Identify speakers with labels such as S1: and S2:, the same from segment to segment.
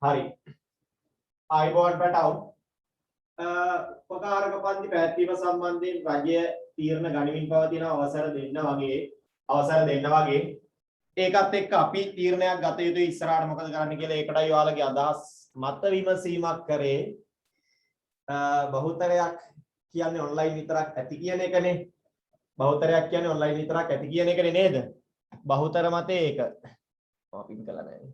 S1: හරි. ආයිබෝන් පැටවුන්. උපකාරක පන්ති පැවැත්වීම සම්බන්ධයෙන් රජය තීරණ ගනිමින් පවතින අවසර දෙන්න වගේ ඒකත් එක්ක අපි තීරණයක් ගත යුතුයි ඉස්සරහට මොකද කරන්න කියලා ඒකටයි ඔයාලගේ අදහස් මත විමසීමක් කරේ. බහුතරයක් කියන්නේ ඔන්ලයින් විතරක් ඇති කියන එකනේ. බහුතරයක් කියන්නේ ඔන්ලයින් විතරක් ඇති කියන එකනේ නේද? බහුතර මතේ ඒක. පින් කළා නෑ.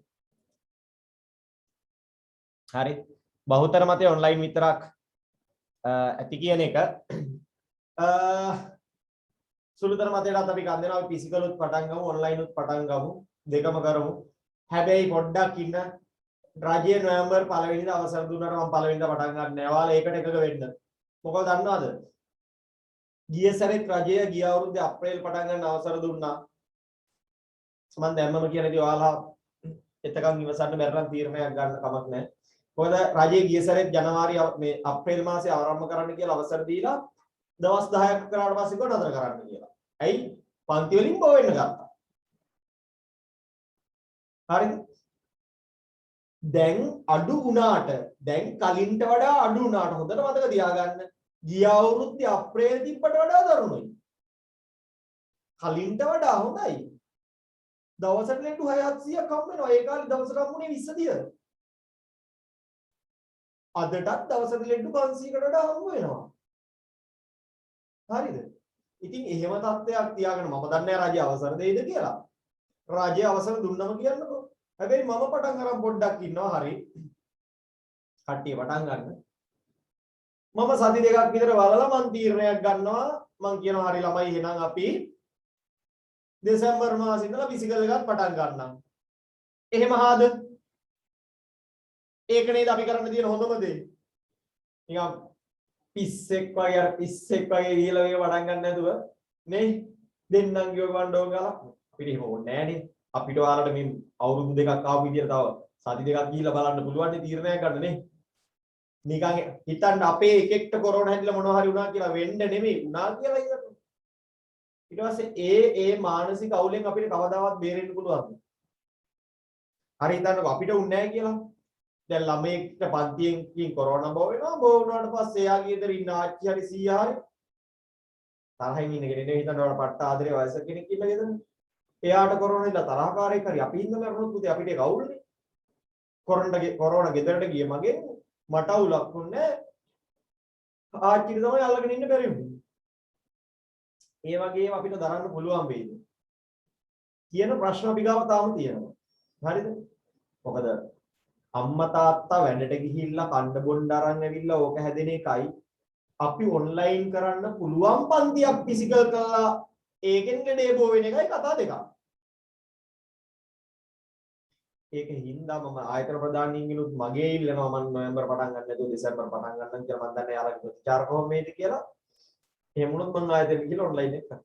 S1: හරි. බහුතර මතේ ඔන්ලයින් විතරක් ඇති කියන එක. සුළුතර මතයට අපි ගන්න දෙනවා අපි ෆිසිකල් උත් පටන් ගමු ඔන්ලයින් උත් පටන් ගමු දෙකම කරමු. හැබැයි පොඩ්ඩක් ඉන්න රජයේ නොවැම්බර් 1 වෙනිදා අවසර දුන්නාට මම 1 වෙනිදා පටන් ගන්න නෑ. ඔයාලා ඒකට එකග වෙන්න. මොකද දන්නවද? ගිය සැරේත් රජය ගිය අවුරුද්දේ අප්‍රේල් පටන් ගන්න අවසර දුන්නා. මම දැම්මම කියනදී ඔයාලා එතකන් ඉවසන්න බැරි නම් තීරණයක් ගන්න කමක් නැහැ. මොකද රජයේ ගිය සැරේත් ජනවාරි මේ අප්‍රේල් මාසේ ආරම්භ කරන්න කියලා අවසර දීලා දවස් 10ක් කරාට පස්සේ කොහොමද නතර කරන්න කියලා. ඇයි? පන්ති වලින් බෝ වෙන්න ගත්තා. හරිද? දැන් අඩු වුණාට දැන් කලින්ට වඩා අඩු වුණාට හොඳට මතක තියාගන්න. ගිය අවුරුද්දේ අප්‍රේල් තිබ්බට වඩා දරුණුයි. කලින්ට වඩා හොඳයි. දවසට ලෙඩු 600ක් හම් වෙනවා. ඒ කාලේ දවසට හම්බුනේ 20 අදටත් දවසට ලෙඩු 500කට වඩා හම්බ වෙනවා. හරිද? ඉතින් එහෙම තත්ත්වයක් තියාගෙන මම දන්නේ රජය අවසර දෙයිද කියලා. රජය අවසර දුන්නම කියන්නකෝ. හැබැයි මම පටන් ගන්න පොඩ්ඩක් ඉන්නවා. හරි. කට්ටිය පටන් ගන්න. මම සති දෙකක් විතර වලලා මං තීරණයක් ගන්නවා. මං කියනවා හරි ළමයි එහෙනම් අපි දෙසැම්බර් මාසේ ඉඳලා ෆිසිකල් එකත් පටන් ගන්නම්. එහෙම ආද? ඒක නේද අපි කරන්න තියෙන හොඳම දේ. නිකන් පිස්සෙක් වගේ අර පිස්සෙක් වගේ ගිහලා මේක පටන් ගන්න නැතුව නේ දෙන්නම් ගියෝ වණ්ඩෝ ගාලා අපිට එහෙම ඕනේ නෑනේ. අපිට ඔයාලට මේ අවුරුදු දෙකක් ආපු විදියට තව සති දෙකක් ගිහිල්ලා බලන්න පුළුවන් නේ තීරණයක් ගන්න නේ. නිකන් හිතන්න අපේ එකෙක්ට කොරෝනා හැදිලා මොනවා හරි වුණා කියලා වෙන්න නෙමෙයි වුණා කියලා ඉතින්. ඊට පස්සේ ඒ මානසික අවුලෙන් අපිට කවදාවත් බේරෙන්න පුළුවන්ද? හරි හිතන්නකෝ අපිට උන්නේ නැහැ කියලා. දැන් ළමයෙක්ට පන්තියෙන් කොරෝනා බෝ වෙනවා. බෝ වුණාට පස්සේ එයාගේ ගෙදර ඉන්න ආච්චි හරි සීයා හරි තරහින් ඉන්න කෙනෙක් නෙවෙයි හිතන්නවට පට්ට ආදරේ වයසක කෙනෙක් ඉන්න ගෙදරනේ. එයාට කොරෝනා ඉඳලා තරහකාරයෙක් හරි අපි ඉන්න මරණොත් පුතේ අපිට ඒක අවුල්නේ. කොරෝනා ගෙදරට ගිය මගේ මට අවුලක් වුණේ ආච්චිට තමයි අල්ලගෙන ඉන්න බැරි වුණේ. ඒ වගේම අපිට දරන්න පුළුවන් වෙයිද කියන ප්‍රශ්න අපි ගාව තාම තියෙනවා. හරිද? මොකද අම්මා තාත්තා වැඩට ගිහිල්ලා කණ්ඩ බොණ්ඩ අරන් ඇවිල්ලා ඕක හැදෙන එකයි අපි ඔන්ලයින් කරන්න පුළුවන් පන්තියක් ෆිසිකල් කරලා ඒකෙන් ඩේ බෝ වෙන එකයි කතා දෙකක්. ඒකෙන් හින්දා මම ආයතන ප්‍රධානීන්ගෙනුත් මගේ ඉල්ලනවා මම නොවැම්බර් පටන් ගන්න නැතුව දෙසැම්බර් පටන් ගන්නම් කියලා මම දන්නේ යාළුවෝ ප්‍රතිචාර කොහොම වේද කියලා. එහෙම වුණොත් මම ආයතන ගිහලා ඔන්ලයින් එක කරනවා.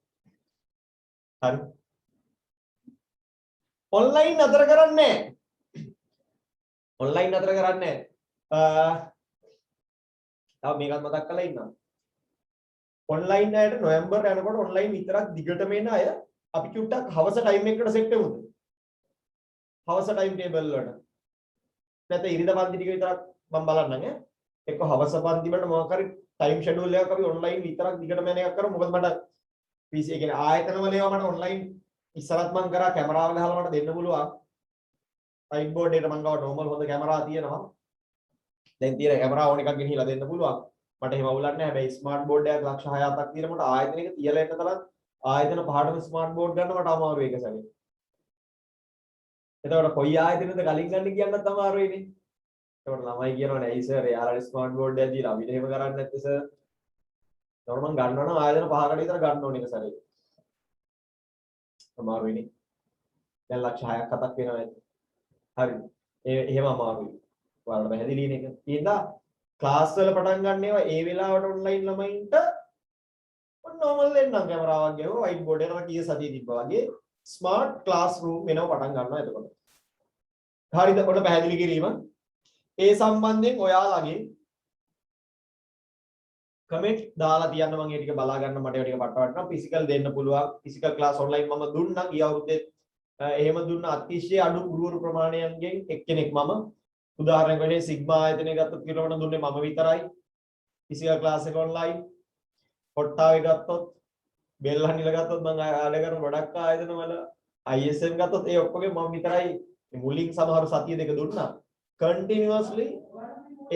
S1: හරි. ඔන්ලයින් නතර කරන්නේ නැහැ. ඔන්ලයින් නතර කරන්නේ නැහැ. තව මේකත් මතක් කරලා ඉන්නවා. ඔන්ලයින් අයට නොවැම්බර් යනකොට ඔන්ලයින් විතරක් දිගටම එන අය අපි චුට්ටක් හවස ටයිම් එකකට සෙට් වෙමුද? හවස ටයිම් ටේබල් වලට. නැත්නම් ඉරිදා පන්ති ටික විතරක් මම බලන්නම් ඈ. එක්ක හවස පන්ති වලට මොකක් හරි ටයිම් ෂෙඩියුල් එකක් අපි ඔන්ලයින් විතරක් දිගටම යන එකක් කරමු. මොකද මට PC ඒ කියන්නේ ආයතන වල ඒවා මට ඔන්ලයින් ඉස්සරත් මම කරා කැමරාවල හලලා මට දෙන්න පුළුවන්. වයිට් බෝඩ් එකට මම ගාව නෝමල් හොඳ කැමරා තියෙනවා. දැන් තියෙන කැමරා ඕන එකක් ගෙනහිලා දෙන්න පුළුවන්. මට එහෙම අවුලක් නැහැ. හැබැයි ස්මාර්ට් බෝඩ් එකක් ලක්ෂ 6-7ක් තියෙන මට ආයතන එක තියලා එන්න තරම් ආයතන පහටම ස්මාර්ට් බෝඩ් ගන්න මට අමාරු ඒක සැරේ. එතකොට කොයි ආයතනෙද කලින් ගන්න කියන්නත් අමාරුයිනේ. එතකොට ළමයි කියනවනේ ඇයි සර් යාළුවා ස්මාර්ට් බෝඩ් එකක් දීලා අපිට එහෙම කරන්නේ නැත්තේ සර්. එතකොට මම ගන්නවා නම් ආයතන 5කට විතර ගන්න ඕනේ එක සැරේ. අමාරුයිනේ. දැන් ලක්ෂ 6ක් 7ක් වෙනවා ඇති. හරිද? එහෙම අමාරුයි. ඔයාලට පැහැදිලි නේ ඒක. ඉතින්දා ක්ලාස් වල පටන් ගන්න ඒවා ඒ වෙලාවට ඔන්ලයින් ළමයින්ට නෝමල් දෙන්නම් කැමරාවක් ගේවා වයිට් බෝඩ් එකකට කීය සතිය තිබ්බා වගේ ස්මාර්ට් ක්ලාස් රූම් වෙනව පටන් ගන්නවා එතකොට. හරිද? ඔන්න පැහැදිලි කිරීම. ඒ සම්බන්ධයෙන් ඔයාලගේ කමෙන්ට් දාලා තියන්න මම ඒ ටික බලා ගන්න මට ඒ ටික පටවන්න ෆිසිකල් දෙන්න පුළුවන්. ෆිසිකල් ක්ලාස් ඔන්ලයින් මම දුන්නා ගිය අවුරුද්දේ එහෙම දුන්න අතිශය අඩු ගුරුවරු ප්‍රමාණයන්ගෙන් එක්කෙනෙක් මම උදාහරණයක් වශයෙන් සිග්මා ආයතනය ගත්තොත් කිලෝමීටර දුන්නේ මම විතරයි. ෆිසිකල් ක්ලාස් එක ඔන්ලයින්. කොට්ටාවේ ගත්තොත් බෙල්ලන්නිල ගත්තොත් මම ආඩ කරන ගොඩක් ආයතන වල ISM ගත්තොත් ඒ ඔක්කොගේ මම විතරයි මුලින් සමහර සතිය දෙක දුන්නා. කන්ටිනියස්ලි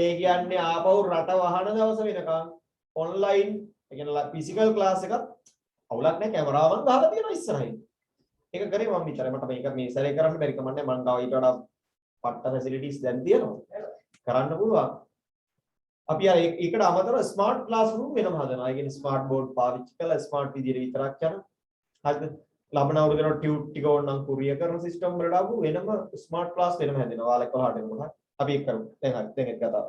S1: ඒ කියන්නේ ආපහු රට වහන දවස වෙනකන් ඔන්ලයින් ඒ කියන්නේ ෆිසිකල් ක්ලාස් එකත් අවුලක් නැහැ කැමරාවන් ගහලා තියෙනවා ඉස්සරහින්. ඒක කරේ මම විතරයි. මට මේක මේ සැරේ කරන්න බැරි කමන්නේ මම තව ඊට වඩා පට්ට ෆැසිලිටිස් දැන් තියෙනවා. කරන්න පුළුවන්. අපි අර ඒකට අමතරව ස්මාර්ට් ක්ලාස් රූම් වෙනම හදනවා. ඒ කියන්නේ ස්මාර්ට් බෝඩ් පාවිච්චි කරලා ස්මාර්ට් විදියට විතරක් යන. හරිද? ලබන අවුරුද්දේ ටියුට් ටික ඕනනම් කුරියර් කරන සිස්ටම් වලට ආපු වෙනම ස්මාර්ට් ක්ලාස් වෙනම හැදෙනවා. ඔයාලා 11ට එනකොට. අපි ඒක කරමු. දැන් හරි. දැන් ඒක කතාව.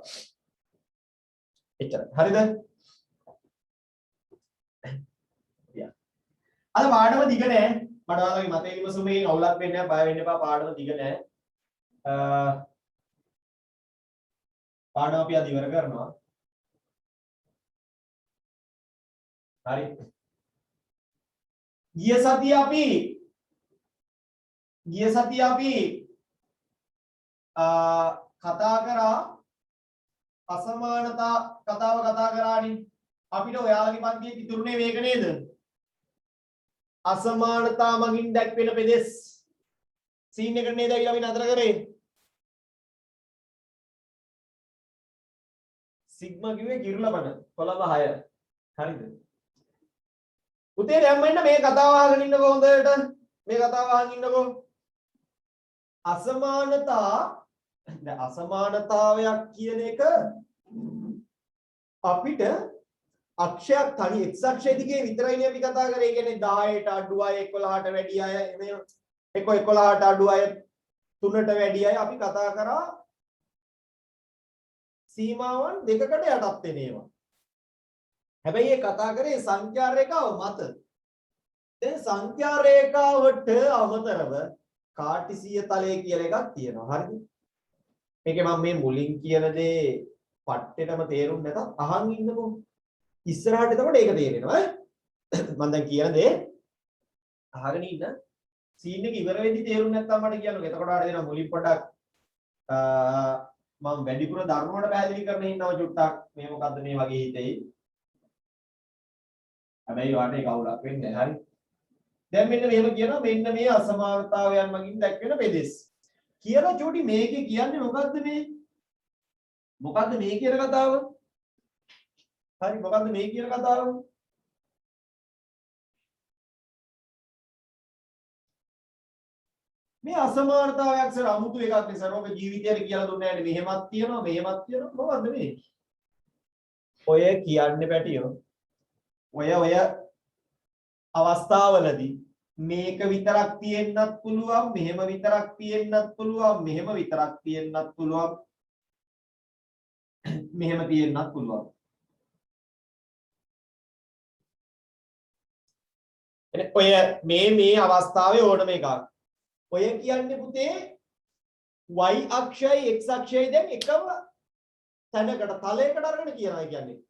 S1: එච්චරයි. හරිද? අද පාඩම දිග නෑ. මට ඔයාලගේ මතය විමසුමෙන් අවුලක් වෙන්නේ නැහැ. බය වෙන්න එපා. පාඩම දිග නෑ. පාඩම අපි අද ඉවර කරනවා. හරි. ගිය සතියේ අපි කතා කරා අසමානතා කතාව කතා කරානේ. අපිට ඔයාලගේ පන්තියේ ඉතුරුනේ මේක නේද? අසමානතා මගින් දැක්වෙන පෙදෙස්. සීන් එකට නේද අපි නතර කරේ? සිග්මා කිව්වේ කිරුළපන කොළඹ 6. හරිද? පුතේ දැන් මෙන්න මේ කතාව අහගෙන ඉන්නකො හොඳට. මේ කතාව අහගෙන ඉන්නකො. අසමානතාවයක් කියන එක අපිට අක්ෂයක් තනි x අක්ෂය දිගේ විතරයිනේ අපි කතා කරේ. ඒ කියන්නේ 10ට අඩු අය 11ට වැඩි අය මේ 11ට අඩු අය 3ට වැඩි අය අපි කතා කරා සීමාවන් දෙකකට යටත් වෙන ඒවා. හැබැයි ඒ කතා කරේ සංඛ්‍යා රේඛාව මත. දැන් සංඛ්‍යා රේඛාවට අමතරව කාටිසීය තලය කියලා එකක් තියෙනවා. හරිද? මේකේ මම මේ මුලින් කියන දේ පට්ටෙටම තේරුම් නැතත් අහන් ඉන්නකො. ඉස්සරහට එතකොට ඒක තේරෙනවා. මම දැන් කියන දේ අහගෙන ඉන්න. සීන් එක ඉවර වෙද්දි තේරුම් නැත්නම් මට කියන්න. එතකොට ආඩ දෙනවා මුලින් පොඩක් මම වැඩිපුර ධර්ම වල පැහැදිලි කරන්න ඉන්නව චුට්ටක්. මේ මොකද්ද මේ වගේ හිතෙයි. හැබැයි වාට ඒක අවුලක් වෙන්නේ නැහැ. හරි. දැන් මෙන්න මෙහෙම කියනවා මෙන්න මේ අසමානතාවයන් මගින් දැක්වෙන පෙදෙස්. කියලා චූටි මේකේ කියන්නේ මොකද්ද මේ? මොකද්ද මේ කියන කතාව? හරි මොකද්ද මේ කියන කතාව? මේ අසමානතාවයක් සර අමුතු එකක් නේ සර්. ඔබ ජීවිතයට කියලා දුන්නේ නැහැ. මෙහෙමත් තියෙනවා මෙහෙමත් තියෙනවා මොකද්ද මේ? ඔය කියන්නේ පැටියෝ. ඔය අවස්ථාවලදී මේක විතරක් තියෙන්නත් පුළුවන් මෙහෙම විතරක් තියෙන්නත් පුළුවන් මෙහෙම විතරක් තියෙන්නත් පුළුවන් මෙහෙම තියෙන්නත් පුළුවන්. ඔය මේ අවස්ථාවේ ඕනම එකක්. ඔය කියන්නේ පුතේ y අක්ෂයයි x අක්ෂයයි දැන් එකම තැනකට තලයකට අරගෙන කියනවා කියන්නේ.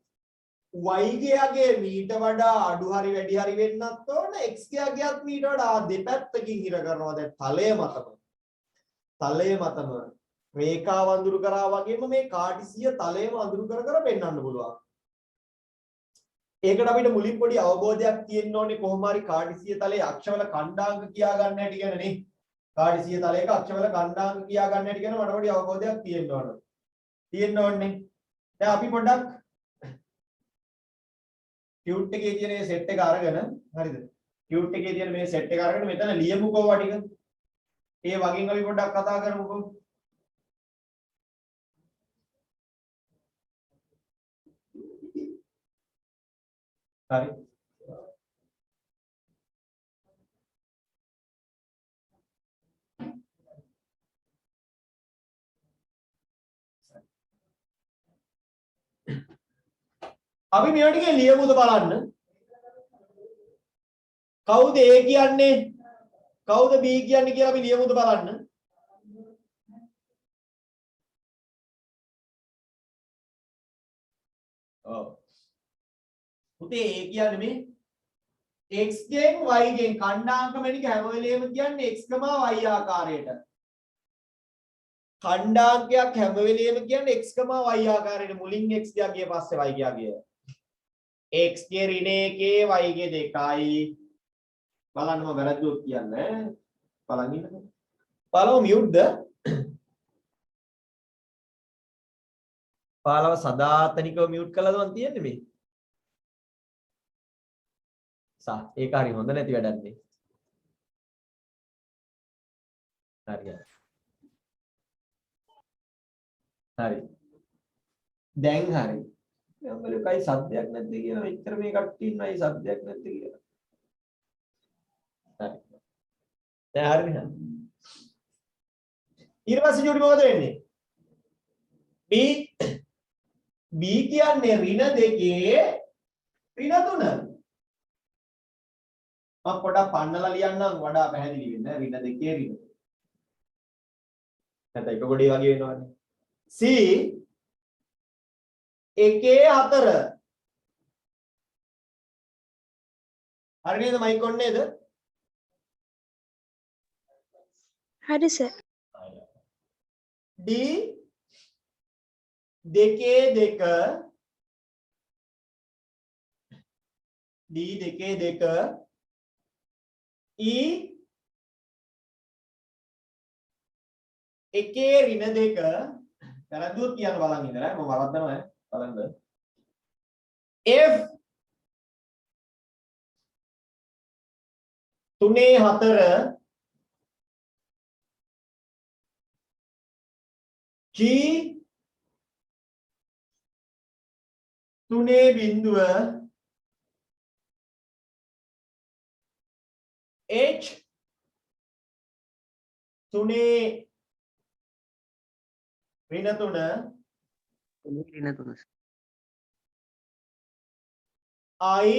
S1: y ගියගේ මීට වඩා අඩු හරි වැඩි හරි වෙන්නත් ඕන x ගියගියත් මීට වඩා දෙපැත්තකින් හිර කරනවා. දැන් තලය මතම රේඛාව අඳුරු කරා වගේම මේ කාටිසීය තලයම අඳුරු කර පෙන්වන්න පුළුවන්. ඒකට අපිට මුලින් පොඩි අවබෝධයක් තියෙන්න ඕනේ කොහොම හරි කාටිසීය තලයේ අක්ෂවල ඛණ්ඩාංක කියා ගන්න හැටි ගැන නේ. කාටිසීය තලයක අක්ෂවල ඛණ්ඩාංක කියා ගන්න හැටි ගැන මට පොඩි අවබෝධයක් තියෙන්න ඕනේ. දැන් අපි පොඩ්ඩක් ටියුට් එකේ තියෙන මේ සෙට් එක අරගෙන හරිද? ටියුට් එකේ තියෙන මේ සෙට් එක අරගෙන මෙතන ලියමුකෝ වටික. ඒ වගේම අපි පොඩ්ඩක් කතා කරමුකෝ. හරි. අපි මේ ටිකේ ලියමුද බලන්න. කවුද A කියන්නේ? කවුද B කියන්නේ කියලා අපි ලියමුද බලන්න. ඔව්. පුතේ A කියන්නේ මේ x ගෙන් y ගෙන් ඛණ්ඩාංක මෙනික හැම වෙලේම කියන්නේ x, y ආකාරයට. खंडांकයක් හැම වෙලෙම කියන්නේ x, y ආකාරයට මුලින් x ගිය පස්සේ y ගිය. x ගේ ඍණ 1 y ගේ 2යි. බලන්න මම වැරද්දුවක් කියන්නේ. බලන් ඉන්නකෝ. පාලව මියුට්ද? පාලව සදාතනිකව මියුට් කළාද මන් තියන්නේ මේ? ඒක හරි හොඳ නැති වැඩක් නේ. හරි. හරි. දැන් හරි. මම කයි සද්දයක් නැද්ද කියලා මෙච්චර මේ කට්ටිය ඉන්නයි සද්දයක් නැද්ද කියලා. හරි. දැන් හරිද? ඊට පස්සේ ජෝඩි මොකද වෙන්නේ? B කියන්නේ ඍණ 2 ඍණ 3. මම පොඩක් පන්නලා ලියන්නම් වඩා පැහැදිලි වෙන්න. ඍණ 2 ඍණ. නැත්නම් එක ගොඩේ වගේ වෙනවනේ. C 1 4. හරි නේද මයික් ඔන් නේද?
S2: හරි සර්.
S1: D 2 2 D 2 2 E 1 ඍණ 2 වැරද්දුවක් කියන්න බලන් ඉඳලා මම වරද්දනවා බලන්න. F 3 4 G 3 බිංදුව H 3 ඍණ 3 I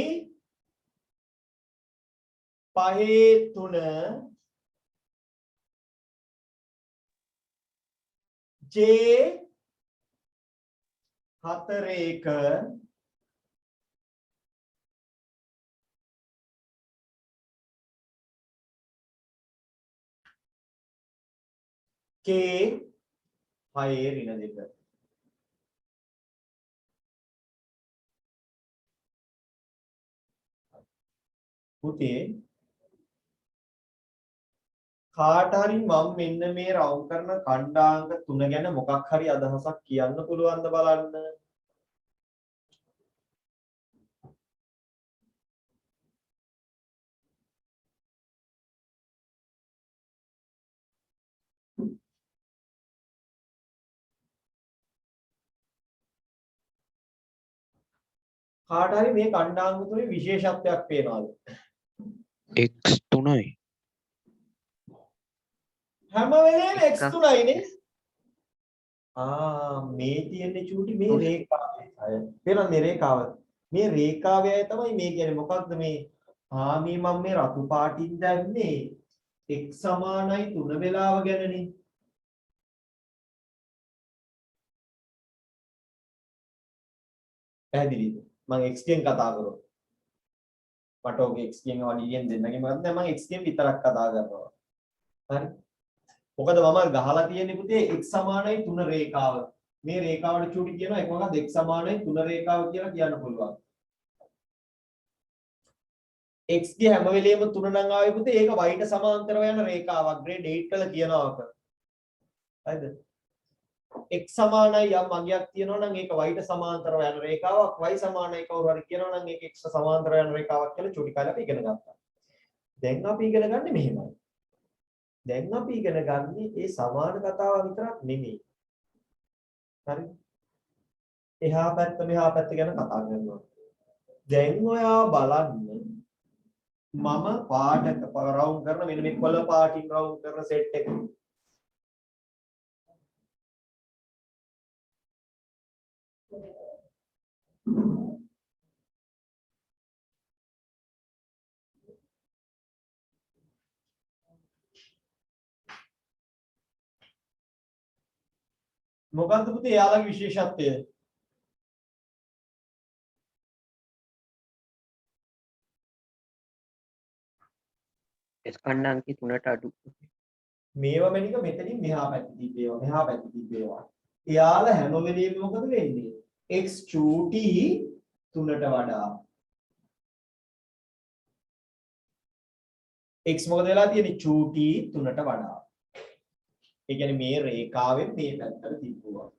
S1: 5 3 J 4 1 K 6 ඍණ 2. පුතේ කාට හරි මම මෙන්න මේ රවුම් කරන ඛණ්ඩාංක 3 ගැන මොකක් හරි අදහසක් කියන්න පුළුවන්ද බලන්න. කාට හරි මේ ඛණ්ඩාංක 3 විශේෂත්වයක් පේනවාද?
S3: x 3යි.
S1: හැම වෙලේම x 3යි නේ. මේ තියෙන්නේ චූටි මේ රේඛාවේ අය. පේනවද මේ රේඛාව? මේ රේඛාවේ අය තමයි මේ කියන්නේ මොකක්ද මේ? මේ මම මේ රතු පාටින් දැන්නේ x සමානයි 3 වෙලාව ගැනනේ. පැහැදිලිද? මම x ගෙන් කතා කරනවා. මට ඔගේ x ගෙන් වඩියෙන් දෙන්නගේ මොකද දැන් මම x ගෙන් විතරක් කතා කරනවා. හරි? මොකද මම ගහලා තියෙන්නේ පුතේ x සමානයි 3 රේඛාව. මේ රේඛාවට චූටි කියනවා ඒක මොකක්ද x සමානයි 3 රේඛාව කියලා කියන්න පුළුවන්. x ගේ හැම වෙලෙම 3 නම් ආවේ පුතේ ඒක y ට සමාන්තරව යන රේඛාවක්. grade 8 වල කියනවා අප. හරිද? x සමානයි යම් අගයක් තියෙනවා නම් ඒක y ට සමාන්තරව යන රේඛාවක්. y සමානයි කවුරු හරි කියනවා නම් ඒක x සමාන්තරව යන රේඛාවක් කියලා චූටි කාලේ අපි ඉගෙන ගත්තා. දැන් අපි ඉගෙන ගන්නේ මෙහෙමයි. දැන් අපි ඉගෙන ගන්නේ ඒ සමාන කතාව විතරක් නෙමෙයි. හරි? එහා පැත්ත මෙහා පැත්ත ගැන කතා කරනවා. දැන් ඔයා බලන්න මම පාටක රවුම් කරන මෙන්න මේ කොළ පාටින් රවුම් කරන සෙට් එක. මොකක්ද පුතේ එයාලගේ විශේෂත්වය?
S3: S ඛණ්ඩාංකේ 3ට අඩු.
S1: මේවා මැනික මෙතනින් මෙහා පැත්තේ තිබ්බේවා මෙහා පැත්තේ තිබ්බේවා. එයාලා හැම වෙලෙම මොකද වෙන්නේ? x චූටි 3ට වඩා x මොකද වෙලා තියෙන්නේ? චූටි 3ට වඩා. ඒ කියන්නේ මේ රේඛාවෙන් මේ පැත්තට තිබ්බුවා.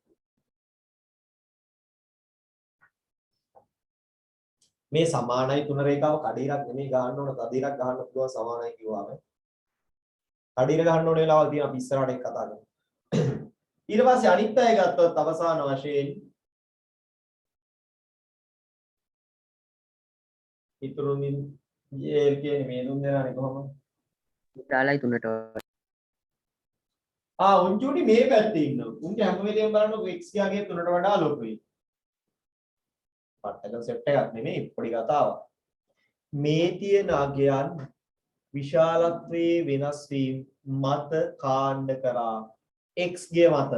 S1: මේ සමානයි 3 රේඛාව කඩේරක් නෙමෙයි ගහන්න ඕන කඩේරක් ගහන්න පුළුවන් සමානයි කිව්වම කඩේර ගහන්න ඕන වෙලාවල් තියෙනවා අපි ඉස්සරහට ඒක කතා කරමු. ඊට පස්සේ අනිත් අය ගත්තොත් අවසාන වශයෙන් ඉතුරුනින් ඒ කියන්නේ මේ දුන් දෙනානේ කොහොමද?
S4: දාලයි 3ට
S1: උන්චුටි මේ පැත්තේ ඉන්නවා. උන්ට හැම වෙලේම බලන්නකො x ගාගේ 3ට වඩා ලොකුයි. පට්ටක සෙට් එකක් නෙමෙයි පොඩි කතාවක්. මේ තියෙන අගයන් විශාලත්වයේ වෙනස් වීම මත කාණ්ඩ කරා x ගේ මත.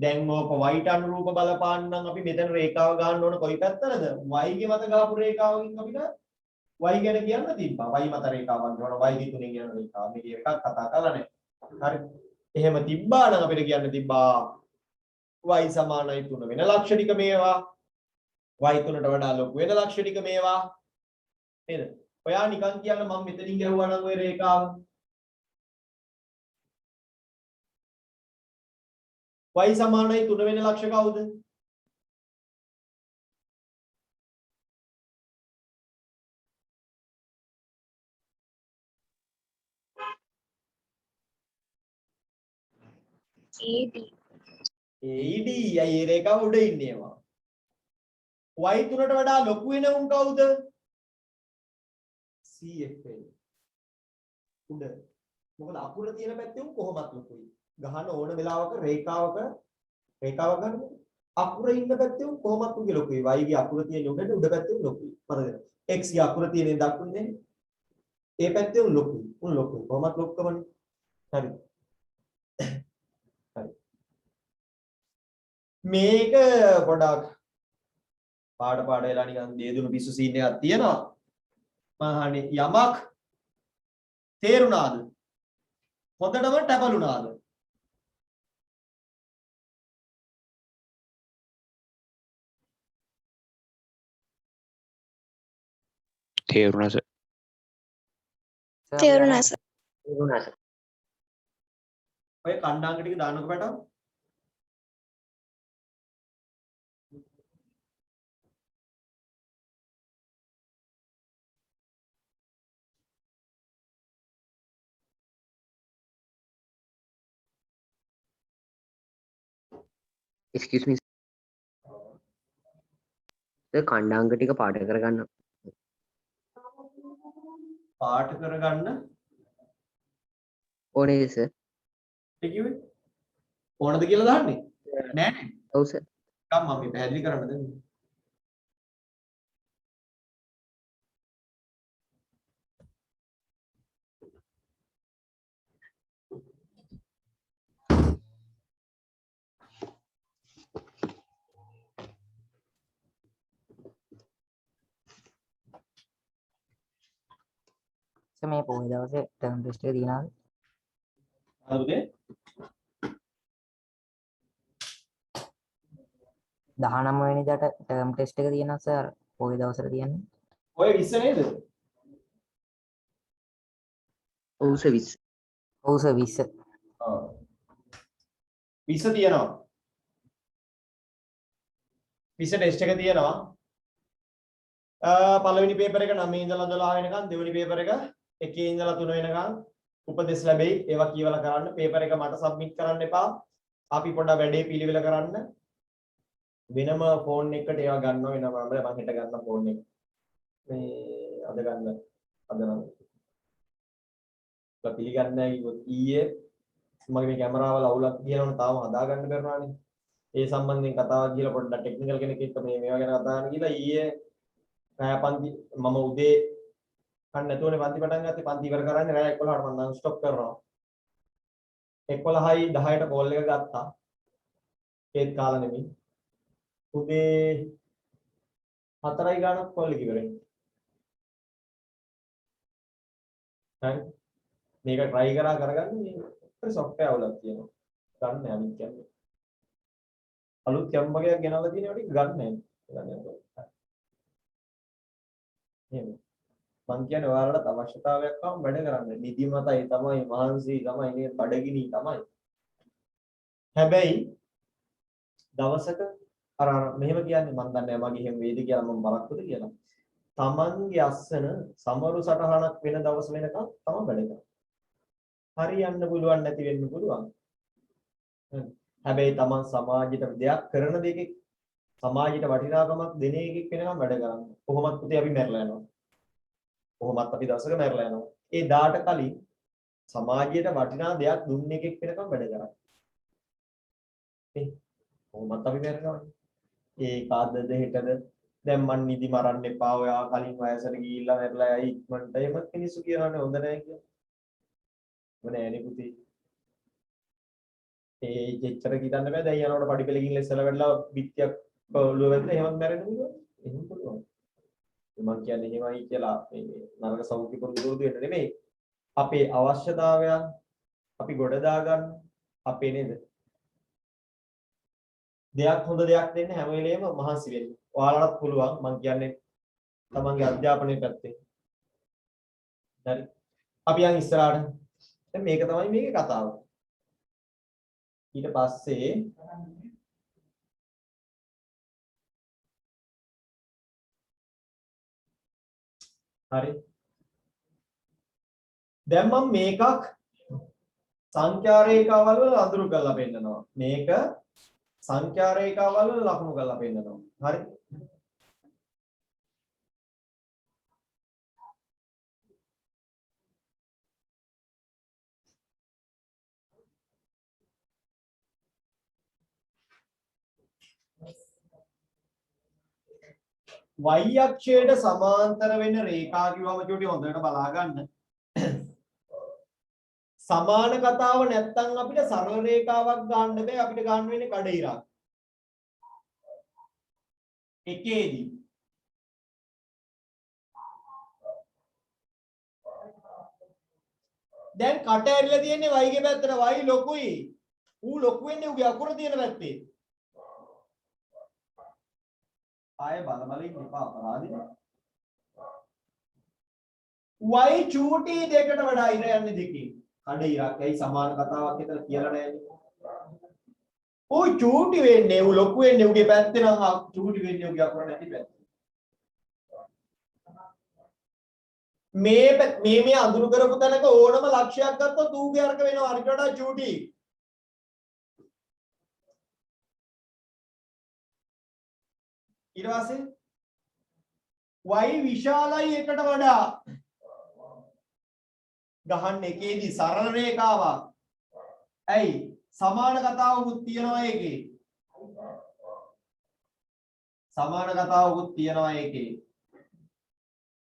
S1: දැන් ඕක y ට අනුරූප බලපාන්න නම් අපි මෙතන රේඛාව ගන්න ඕන කොයි පැත්තටද? y ගේ මත ගාපු රේඛාවකින් අපිට y ගැන කියන්න තිබ්බා. y මත රේඛාවක් ගන්න y ගේ තුنين කියන රේඛාව. මේක එකක් කතා කරලා නැහැ. හරි. එහෙම තිබ්බා නම් අපිට කියන්න තිබ්බා y සමානයි 3 වෙන ලක්ෂණික මේවා y 3ට වඩා ලොකු වෙන ලක්ෂණික මේවා නේද? ඔයා නිකන් කියන්න මම මෙතනින් ගැහුවා නම් ওই රේඛාව y සමානයි 3 වෙන ලක්ෂ කවුද?
S2: AD.
S1: AD අය රේඛාව උඩ ඉන්නේවා. y 3ට වඩා ලොකු වෙන උන් කවුද? CF වෙන්නේ. උඩ. මොකද අකුර තියෙන පැත්තේ උන් කොහොමත් ලොකුයි. ගහන ඕන වෙලාවක රේඛාව ගන්න අකුර ඉන්න පැත්තේ උන් කොහොමත් උගේ ලොකුයි. y ගේ අකුර තියෙන උඩට උඩ පැත්තේ උන් ලොකුයි. මතකද? x ගේ අකුර තියෙන දකුණේ ඒ පැත්තේ උන් ලොකුයි. උන් ලොකුයි. කොහොමත් ලොක්කමනේ. හරි. හරි. මේක පොඩක් පාඩ වෙලා නිකන් දේදුණු පිස්සු සීන් එකක් තියෙනවා. මම අහන්නේ යමක් තේරුණාද? හොඳටම ටැපලුණාද?
S3: තේරුණා සර්.
S2: තේරුණා සර්.
S1: ඔය කණ්ඩාංග ටික දාන්නකො පැටව.
S4: excuse me සර් කණ්ඩාංග ටික පාඩ කරගන්න
S1: පාට කරගන්න
S4: ඕනේ සර්.
S1: ඒ කිව්වේ ඕනද කියලා දාන්නේ? නෑ නේ.
S4: ඔව් සර්.
S1: කම් මම මේ පැහැදිලි කරන්න දෙන්නේ.
S5: මේ පොහොය දවසේ ටර්ම් ටෙස්ට් එක දිනනවා.
S1: හරිද?
S5: 19 වෙනිදාට ටර්ම් ටෙස්ට් එක තියෙනවා සර්. පොහොය දවසට තියන්නේ.
S1: ඔය 20 නේද?
S4: ඔව් සර් 20.
S5: ඔව් සර් 20.
S1: ඔව්. 20 තියෙනවා. 20 ටෙස්ට් එක තියෙනවා. පළවෙනි පේපර් එක 9 ඉඳලා 12 වෙනකන් දෙවෙනි පේපර් එක 1 ඉඳලා 3 වෙනකන් උපදෙස් ලැබෙයි. ඒවා කියවලා කරන්න. පේපර් එක මට සබ්මිට් කරන්න එපා. අපි පොඩ්ඩක් වැඩේ පිළිවෙල කරන්න. වෙනම ෆෝන් එකකට ඒවා ගන්නවා වෙනම මම හෙට ගන්න ෆෝන් එක. මේ අද ගන්න අද නම් පිළිගන්නේ නැහැ කිව්වොත් ඊයේ මගේ මේ කැමරාවල අවුලක් තියෙනවනේ තාම හදා ගන්න බැරනානේ. ඒ සම්බන්ධයෙන් කතාවක් කියලා පොඩ්ඩක් ටෙක්නිකල් කෙනෙක් එක්ක මේවා ගැන කතා කරන්න කියලා ඊයේ රෑ පන්ති මම උදේ කන්න නැතුවනේ පන්ති පටන් ගත්තේ. පන්ති ඉවර කරන්නේ රෑ 11ට මම නම් ස්ටොප් කරනවා. 11යි 10ට කෝල් එක ගත්තා. ඒත් කාලා නෙමෙයි. උදේ 4යි ගානක් කෝල් එක ඉවරයි. හරි. මේක try කරගන්න මේ හරි software අවුලක් තියෙනවා. ගන්න නෑ අනිත් කියන්නේ. අලුත් යම් වගේක් ගෙනල්ලා තියෙනවා ටික ගන්න නෑ. එහෙම. මං කියන්නේ ඔයාලට අවශ්‍යතාවයක් ආවම වැඩ කරන්න. නිදිමතයි තමයි මහන්සි තමයි මේ බඩගිනි තමයි. හැබැයි දවසක අර මෙහෙම කියන්නේ මම දන්නේ නැහැ මගේ එහෙම වේද කියලා මම බරක්කුද කියලා. තමන්ගේ අස්සන සමරු සටහනක් වෙන දවස් වෙනකම් තමයි වැඩ කරන්නේ. හරියන්න පුළුවන් නැති වෙන්න පුළුවන්. හැබැයි තමන් සමාජයට දෙයක් කරන දෙයක සමාජයට වටිනාකමක් දෙන එකෙක් වෙනකම් වැඩ කරන්න. කොහොමත් පුතේ අපි මැරලා යනවා. කොහොමත් අපි දවසක මැරලා යනවා. ඒ දාට කලින් සමාජයට වටිනා දෙයක් දුන්න එකෙක් වෙනකම් වැඩ කරන්න. කොහොමත් අපි මැරෙනවා. ඒ කාදද හෙටද දැන් මන් නිදි මරන්න එපා ඔයා කලින් වයසට ගිහිල්ලා මැරලා යයි ඉක්මනට එහෙමත් මිනිස්සු කියනවානේ හොඳ නැහැ කියලා. මොනේ නේ පුතේ. ඒ දෙච්චර හිතන්න බෑ දැන් යනකොට පඩි පෙළ ගිහිල්ලා ඉස්සලා වැඩලා පිටියක් ඔළුව වැදලා එහෙමත් මැරෙන්න පුළුවන්. එහෙම පුළුවන්. මම කියන්නේ එහෙමයි කියලා මේ නරක සෞඛ්‍ය පුරුදු වෙන්න නෙමෙයි. අපේ අවශ්‍යතාවයන් අපි ගොඩ දාගන්න අපේ නේද? දෙයක් හොඳ දෙයක් දෙන්න හැම වෙලේම මහන්සි වෙන්න. ඔයාලටත් පුළුවන් මම කියන්නේ තමන්ගේ අධ්‍යාපනයේ පැත්තේ. හරි. අපි යන් ඉස්සරහට. දැන් මේක තමයි මේකේ කතාව. ඊට පස්සේ හරි. දැන් මම මේකක් සංඛ්‍යා රේඛාවල් වල අඳුරු කරලා පෙන්නනවා. මේක සංඛ්‍යා රේඛාවල් වල ලකුණු කරලා පෙන්නනවා. හරි. y අක්ෂයට සමාන්තර වෙන රේඛා කිව්වම චූටි හොඳට බලා ගන්න. සමාන කතාව නැත්තම් අපිට සරල රේඛාවක් ගන්න බෑ අපිට ගන්න වෙන්නේ කඩිරක්. එකේදී දැන් කට ඇරිලා තියෙන්නේ y ගේ පැත්තට y ලොකුයි. ඌ ලොකු වෙන්නේ ඌගේ අකුර තියෙන පැත්තේ. ආය බල බල ඉන්න එපා අපරාධිනේ. y චූටි දෙකට වඩා ඉර යන්නේ දෙකේ. කඩ ඉරක් ඇයි සමාන කතාවක් විතර කියලා නෑනේ. ඌ චූටි වෙන්නේ ඌ ලොකු වෙන්නේ ඌගේ පැත්තේ නම් චූටි වෙන්නේ ඌගේ අකුර නැති පැත්තේ. මේ අඳුරු කරපු තැනක ඕනම ලක්ෂයක් ගත්තොත් ඌගේ අර්ග වෙනවා අරිට වඩා චූටි. ඊට පස්සේ y විශාලයි එකට වඩා ගහන්න එකේදී සරල රේඛාවක්. ඇයි සමාන කතාවකුත් තියෙනවා ඒකේ. සමාන කතාවකුත් තියෙනවා ඒකේ.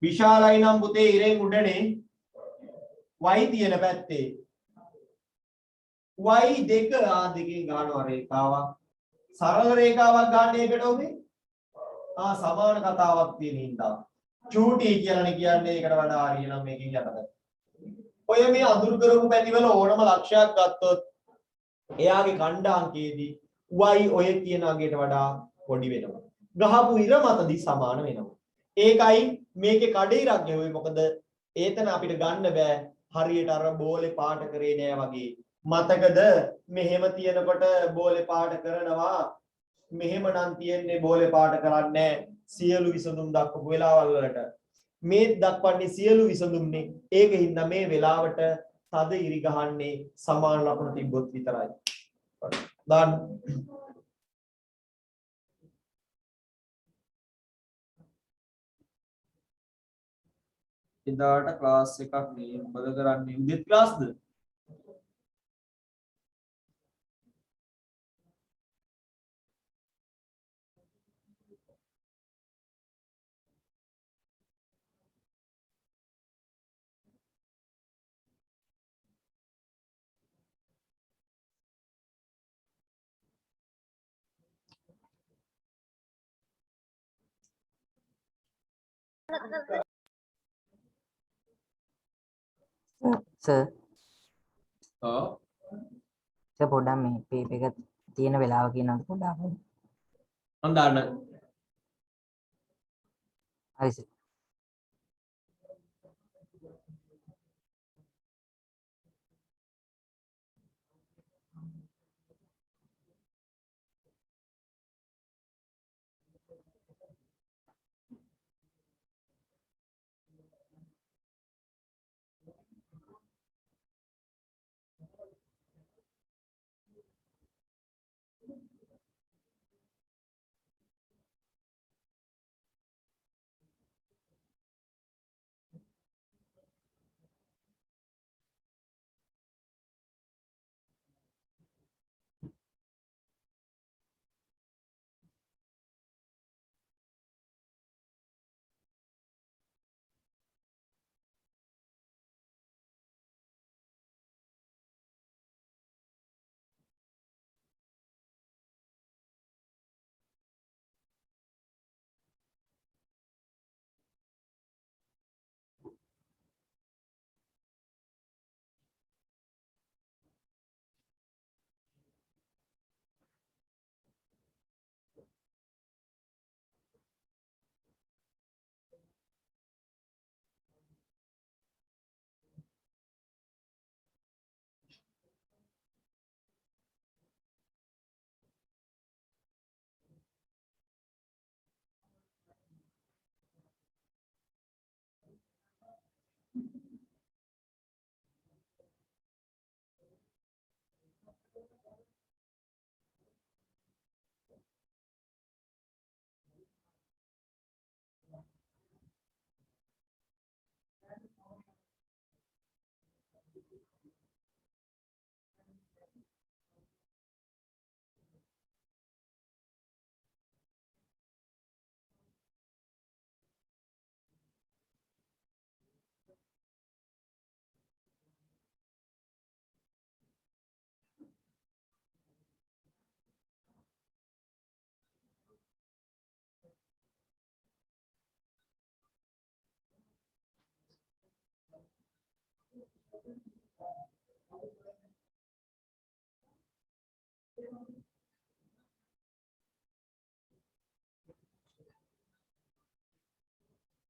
S1: විශාලයි නම් පුතේ ඉරෙන් උඩනේ y තියෙන පැත්තේ. y දෙක දෙකෙන් ගන්නවා රේඛාවක්. සරල රේඛාවක් ගන්න එකට උනේ සමාන කතාවක් තියෙන හින්දා චූටි කියලානේ කියන්නේ ඒකට වඩා හරියනම් මේකෙන් යටපැත්ත. ඔය මේ අඳුරු කරපු පැතිවල ඕනම ලක්ෂයක් ගත්තොත් එයාගේ ඛණ්ඩාංකයේදී y ඔය කියන අගයට වඩා පොඩි වෙනවා. ගහපු ඉර මතදී සමාන වෙනවා. ඒකයි මේකේ කඩේ ඉරක් නෙවෙයි මොකද ඒතන අපිට ගන්න බෑ හරියට අර බෝලේ පාට කරේ නෑ වගේ. මතකද මෙහෙම තියනකොට බෝලේ පාට කරනවා මෙහෙම නම් තියෙන්නේ බෝලේ පාට කරන්නේ සියලු විසඳුම් දක්වපු වෙලාවල් වලට මේ දක්වන්නේ සියලු විසඳුම්නේ ඒකින්ද මේ වෙලාවට තද ඉරි ගහන්නේ සමාන ලකුණු තිබ්බොත් විතරයි දාන්න ඉදාට ක්ලාස් එකක් නේ මොකද කරන්නේ උදේත් ක්ලාස්ද
S5: sir.
S1: ඔව්
S5: සර් පොඩ්ඩක් මේ පේපර් එක තියෙන වෙලාව කියනවාද පොඩ්ඩක්
S1: මම දාන්න.
S5: හරි සර්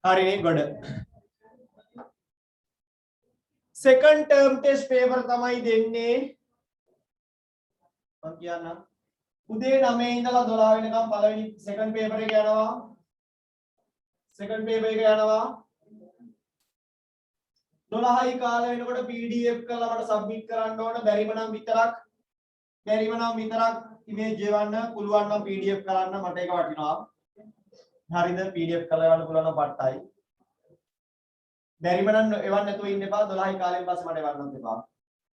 S1: හරිනේ ගොඩ. second term test paper තමයි දෙන්නේ. මම කියන්නම්. උදේ 9 ඉඳලා 12 වෙනකම් පළවෙනි second paper එක යනවා. second paper එක යනවා. 12යි කාල වෙනකොට PDF කරලා මට submit කරන්න ඕන. බැරිම නම් විතරක් image එවන්න. පුළුවන් නම් PDF කරන්න මට ඒක වටිනවා. හරිද? PDF කරලා එවන්න පුළුවන් නම් පට්ටයි. බැරිම නම් එවන්න නැතුව ඉන්න එපා. 12යි කාලෙන් පස්සේ මට එවන්නත් එපා.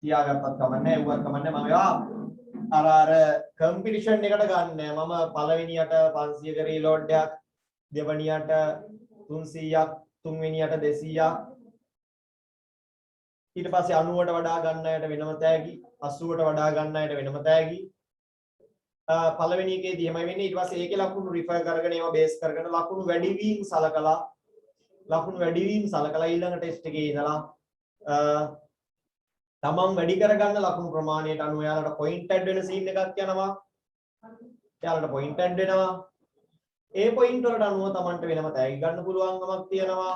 S1: තියාගත්තත් කමන්නේ, එව්වත් කමන්නේ. මම ඒවා අර කම්පිටිෂන් එකට ගන්න. මම පළවෙනියට 500 රීලෝඩ් එකක්, දෙවෙනියට 300ක්, තුන්වෙනියට 200ක්, ඊට පස්සේ 90ට වඩා ගන්න අයට වෙනම තෑගි, 80ට වඩා ගන්න අයට වෙනම තෑගි. පළවෙනි එකේදී එහෙමයි වෙන්නේ. ඊට පස්සේ ඒකේ ලකුණු රිෆර් කරගෙන ඒවා බේස් කරගෙන ලකුණු වැඩිවීම සලකලා ඊළඟ ටෙස්ට් එකේ ඉඳලා තමන් වැඩි කරගන්න ලකුණු ප්‍රමාණයට අනුව යාලට පොයින්ටඩ් වෙන සීන් එකක් යනවා. යාලට පොයින්ටඩ් වෙනවා. ඒ පොයින්ට් වලට අනුව තමන්ට වෙනම තෑගි ගන්න පුළුවන්කමක් තියෙනවා.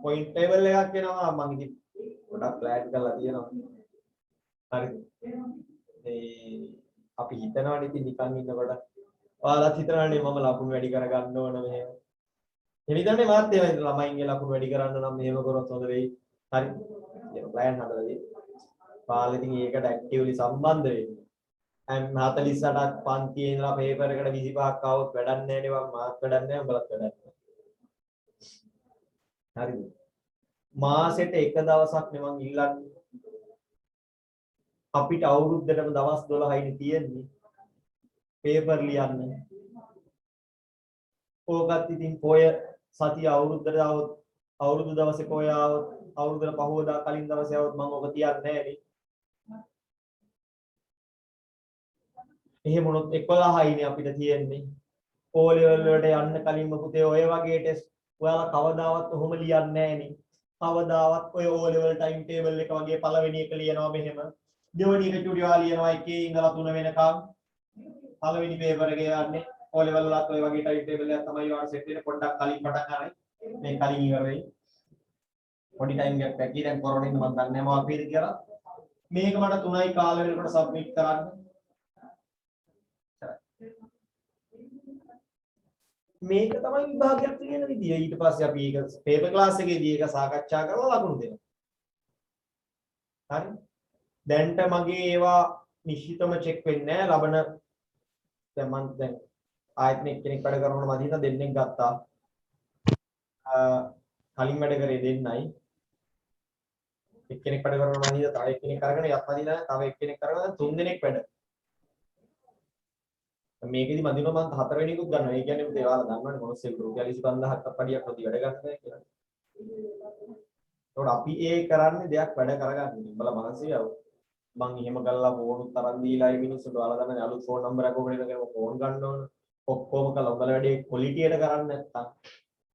S1: පොයින්ට් ටේබල් එකක් එනවා. මම ඉතින් ගොඩක් ප්ලෑන් කරලා තියෙනවා. හරිද? අපි හිතනවානේ ඉතින් නිකන් ඉන්නකොට ඔයාලත් හිතනවානේ මම ලකුණු වැඩි කරගන්න ඕන මෙහෙම. ඒ විතරනේ මාත් ඒවා ඉතින් ළමයින්ගේ ලකුණු වැඩි කරන්න නම් මෙහෙම කරොත් හොඳ වෙයි. හරි. ඒක ප්ලෑන් හදලා තියෙනවා. ඔයාලා ඉතින් ඒකට ඇක්ටිව්ලි සම්බන්ධ වෙන්න. 48ක් පන්තියේ ඉඳලා පේපර් එකට 25ක් ආවොත් වැඩක් නැහැ නේ. මම මාත් වැඩක් නැහැ උඹලත් වැඩක් නැහැ. හරිද? මාසෙට එක දවසක් නේ මං ඉල්ලන්නේ. අපිට අවුරුද්දටම දවස් 12යිනේ තියෙන්නේ. පේපර් ලියන්න. ඕකත් ඉතින් පොය සතිය අවුරුද්දට આવොත් අවුරුදු දවසේ පොය આવොත් අවුරුද්දට පහවදා කලින් දවසේ આવොත් මම ඔක තියන්නේ නැහැ නේ. එහෙම වුණොත් 11යිනේ අපිට තියෙන්නේ. O level වලට යන්න කලින්ම පුතේ ඔය වගේ ටෙස්ට් ඔයාලා කවදාවත් ඔහොම ලියන්නේ නැහැ නේ. කවදාවත් ඔය O level time table එක වගේ පළවෙනි එක ලියනවා මෙහෙම. දෙවෙනි එක චුටි ඔයාලා ලියනවා 1 ඉඳලා 3 වෙනකම්. පළවෙනි පේපර් එකේ යන්නේ O level වලත් ඔය වගේ ටයිම් ටේබල් එකක් තමයි ඔයාලා සෙට් වෙන්නේ. පොඩ්ඩක් කලින් පටන් ගන්නයි. මේ කලින් ඉවර වෙයි. පොඩි ටයිම් එකක් පැකි දැන් කොරෝනින් මම දන්නේ නැහැ මොකක්ද කියලා. මේක මට 3යි කාල වෙනකොට සබ්මිට් කරන්න. මේක තමයි විභාගයක් කියන විදිය. ඊට පස්සේ අපි ඒක පේපර් ක්ලාස් එකේදී ඒක සාකච්ඡා කරලා ලකුණු දෙනවා. හරි. දැන්ට මගේ ඒවා නිශ්චිතව චෙක් වෙන්නේ නැහැ. ලබන දැන් මම දැන් ආයෙත් කෙනෙක් වැඩ කරනකොට මම හිතා දෙන්නෙක් ගත්තා. කලින් වැඩ කරේ දෙන්නයි. එක්කෙනෙක් වැඩ කරනවා මම හිතා තව එක්කෙනෙක් අරගෙන යත් මදිනා තව එක්කෙනෙක් අරගෙන තුන් දෙනෙක් වැඩ. මේකෙදි මදිනවා මම හතරවෙනිකුත් ගන්නවා. ඒ කියන්නේ පුතේ ඔයාලා දන්නවනේ මොනස් එක රුපියල් 25000ක් පඩියක් නොදී වැඩ ගන්න බෑ කියලා. ඒකට අපි ඒ කරන්නේ දෙයක් වැඩ කරගන්න. උඹලා මනසියව. මං එහෙම ගල්ලා ෆෝනුත් තරන් දීලා ඒ මිනිස්සුන්ට ඔයාලා දන්නනේ අලුත් ෆෝන් නම්බර් එකක් ඔබට දෙනවා ෆෝන් ගන්න ඕන. ඔක්කොම කළා උඹලා වැඩේ ක්වොලිටියට කරන්නේ නැත්තම්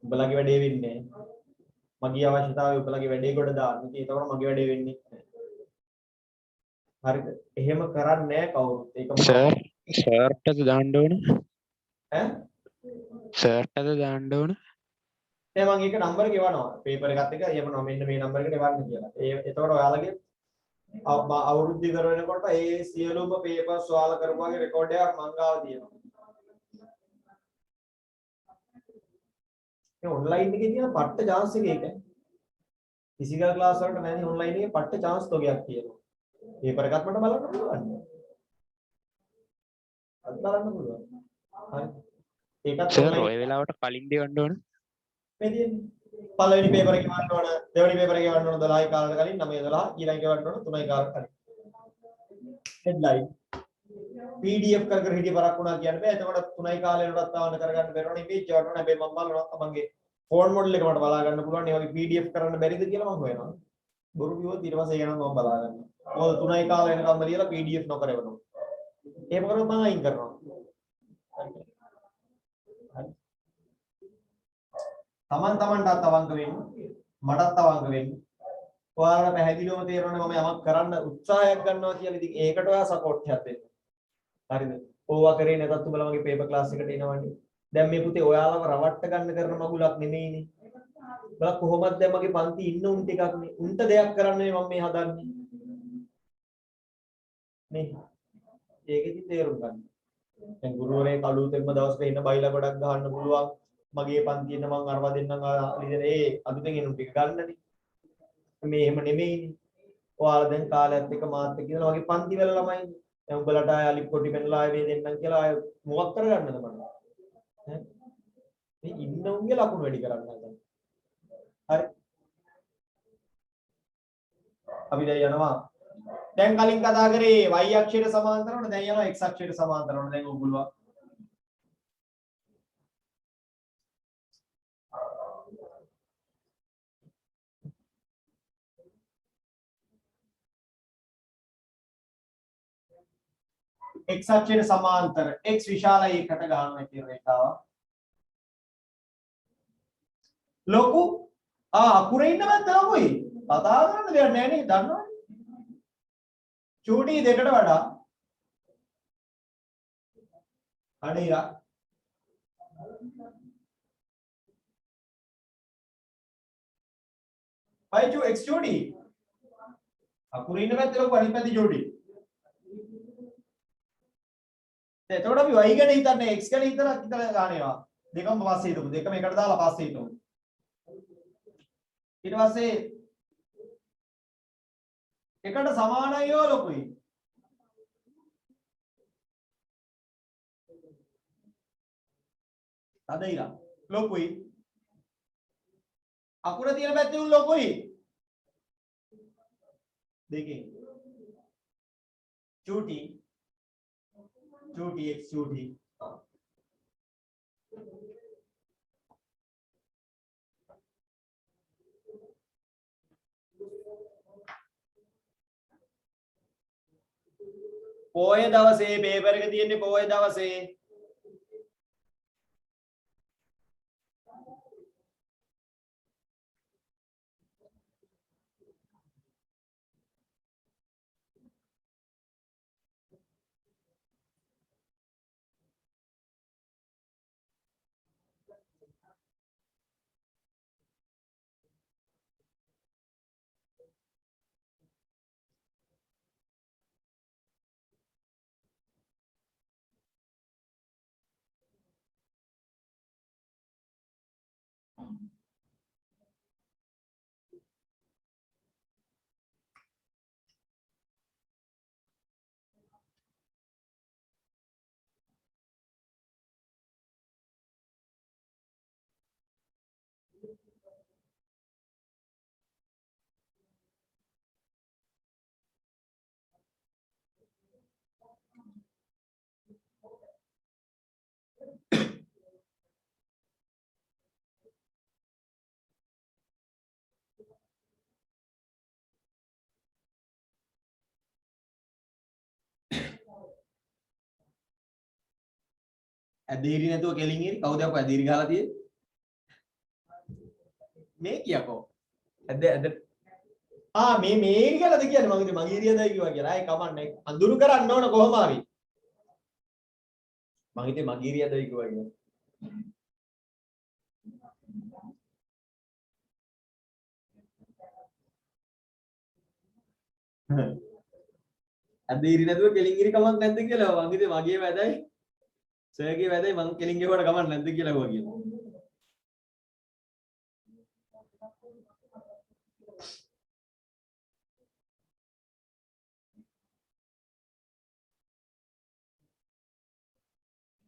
S1: උඹලගේ වැඩේ වෙන්නේ නැහැ. මගේ අවශ්‍යතාවය උඹලගේ වැඩේ කොට දාන්න. ඉතින් ඒතකොට මගේ වැඩේ වෙන්නේ නැහැ. හරිද? එහෙම කරන්නේ නැහැ කවුරුත්. ඒක
S3: සර්ටද දාන්න ඕන
S1: ඈ
S3: සර්ටද දාන්න ඕන
S1: දැන් මම ඒක නම්බර ගෙවනවා. පේපර් එකත් එක යවනවා මෙන්න මේ නම්බර එකට එවන්න කියලා. එතකොට ඔයාලගේ අවුරුද්ද ඉවර වෙනකොට ඒ සියලුම පේපර්ස් ඔයාලා කරපුවාගේ රෙකෝඩ් එකක් මං ගාව තියෙනවා. ඒ ඔන්ලයින් එකේ තියෙන පට්ට chance එක ඒක. ෆිසිකල් ක්ලාස් වලට නැති ඔන්ලයින් එකේ පට්ට chance තෝගයක් තියෙනවා. පේපර් එකත් මට බලන්න පුළුවන්. අද බලන්න පුළුවන්. හරි. ඒකත්
S3: සර් ඔය වෙලාවට කලින් දෙවන්න ඕන
S1: මේ තියෙන්නේ. පළවෙනි පේපර් එක ගන්න ඕන, දෙවෙනි පේපර එක ගන්න ඕන 12යි කාලකට කලින් 9:12 ඊළඟ එක ගන්න ඕන 3යි කාලකට කලින්. හෙඩ්ලයින් PDF කර කර හිටිය බරක් වුණා කියන්න බෑ. එතකොට 3යි කාලේ වලටත් ආවන කරගන්න බැරවනේ ඉමේජ් එකක් වුණා. හැබැයි මම බලනවා තමන්ගේ ෆෝන් මොඩල් එක මට බලා ගන්න පුළුවන්. ඒ වගේ PDF කරන්න බැරිද කියලා මම හොයනවා. බොරු කිව්වොත් ඊට පස්සේ යනවා මම බලා ගන්නවා. මොකද 3යි කාලේ වෙනකම්ම ලියලා PDF නොකර එවනවා. එහෙම කරොත් මම අයින් කරනවා. තමන්ටත් අවංක වෙන්න මටත් අවංක වෙන්න ඔයාලට පැහැදිලිවම තේරෙනවා මම යමක් කරන්න උත්සාහයක් ගන්නවා කියලා. ඉතින් ඒකට ඔයා සපෝට් එකක් දෙන්න. හරිද? ඕවා කරේ නැතත් උඹලා මගේ පේපර් ක්ලාස් එකට එනවනේ. දැන් මේ පුතේ ඔයාලව රවට්ට ගන්න කරන මගුලක් නෙමෙයිනේ. ඔයාලා කොහොමද දැන් මගේ පන්ති ඉන්න උන් ටිකක් නේ. උන්ට දෙයක් කරන්නනේ මම මේ හදන්නේ. නේ. ඒකෙදි තේරුම් ගන්න. දැන් ගුරුවරයෙක් අලුතෙන්ම දවසක ඉන්න බයිලා ගොඩක් ගහන්න පුළුවන්. මගේ පන්තියෙන් මම අරවා දෙන්නම් ලියන අලුතෙන් එනු ටික ගන්නනේ. මේ එහෙම නෙමෙයිනේ. ඔයාලා දැන් කාලයත් එක්ක මාත් එක්ක ඉඳලා මගේ පන්ති වල ළමයි. දැන් උඹලට ආය අලිප් කොටි පෙන්නලා ආය මේ දෙන්නම් කියලා ආය මොකක් කරගන්නද මම? ඈ මේ ඉන්න උන්ගේ ලකුණු වැඩි කරන්න හදනවා. හරි. අපි දැන් යනවා. දැන් කලින් කතා කරේ y අක්ෂයට සමාන්තරව දැන් යනවා x අක්ෂයට සමාන්තරව. දැන් ඕගොල්ලෝ x අක්ෂයට සමාන්තර x විශාලයි එකට ගන්නවා කියන රේඛාව. ලොකු අකුරේ ඉන්න බද්ද ලොකුයි. කතා කරන්න දෙයක් නැහැ නේ දන්නවනේ. චූටි දෙකට වඩා අඩේලා x චූටි අකුරේ ඉන්න බද්ද ලොකු අනිත් පැත්තේ චූටි. එතකොට අපි y ගැන හිතන්නේ x ගැන හිතලා ගන්නවා. දෙකම පස්සේ හිතමු. දෙකම එකට දාලා පස්සේ හිතමු. ඊට පස්සේ එකට සමානයි යෝ ලොකුයි. අදයිලා ලොකුයි. අකුර තියෙන පැත්තේ උන් ලොකුයි. දෙකෙන් චූටි x චූටි පොය දවසේ පේපර් එක තියෙන්නේ පොය දවසේ ඇදහිරි නැතුව කෙලින් ඉරි කවුද අපෝ ඇදහිරි ගහලා තියෙන්නේ මේ කියකෝ ඇද මේ මේරි කියලාද කියන්නේ මම ඉතින් මගේ ඉරියදයි කිව්වා කියලා ආයි කමන්නේ අඳුරු කරන්න ඕන කොහොම හරි මම ඉතින් මගේ ඉරියදයි කිව්වා කියලා ඇදහිරි නැතුව කෙලින් ඉරි කමක් නැද්ද කියලා මම ඉතින් මගේ වැදයි සර්ගේ වැදයි මං කෙලින් ගෙවට කමක් නැද්ද කියලා කිව්වා කියලා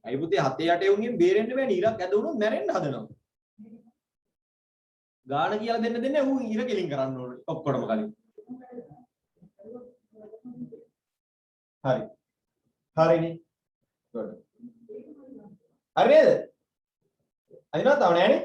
S1: අයි පුතේ 7 8 උන්ගෙන් බේරෙන්න බෑනේ ඉරක් ඇද වුණොත් මැරෙන්න හදනවා ගාන කියලා දෙන්නේ ඌ ඉර කෙලින් කරන්න ඕනේ ඔක්කොටම කලින් හරි හරිනේ good හරි නේද අදිනවා තව නෑනේ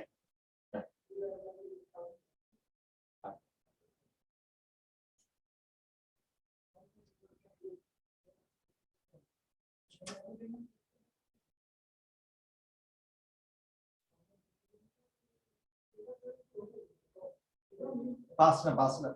S1: ප්‍රශ්න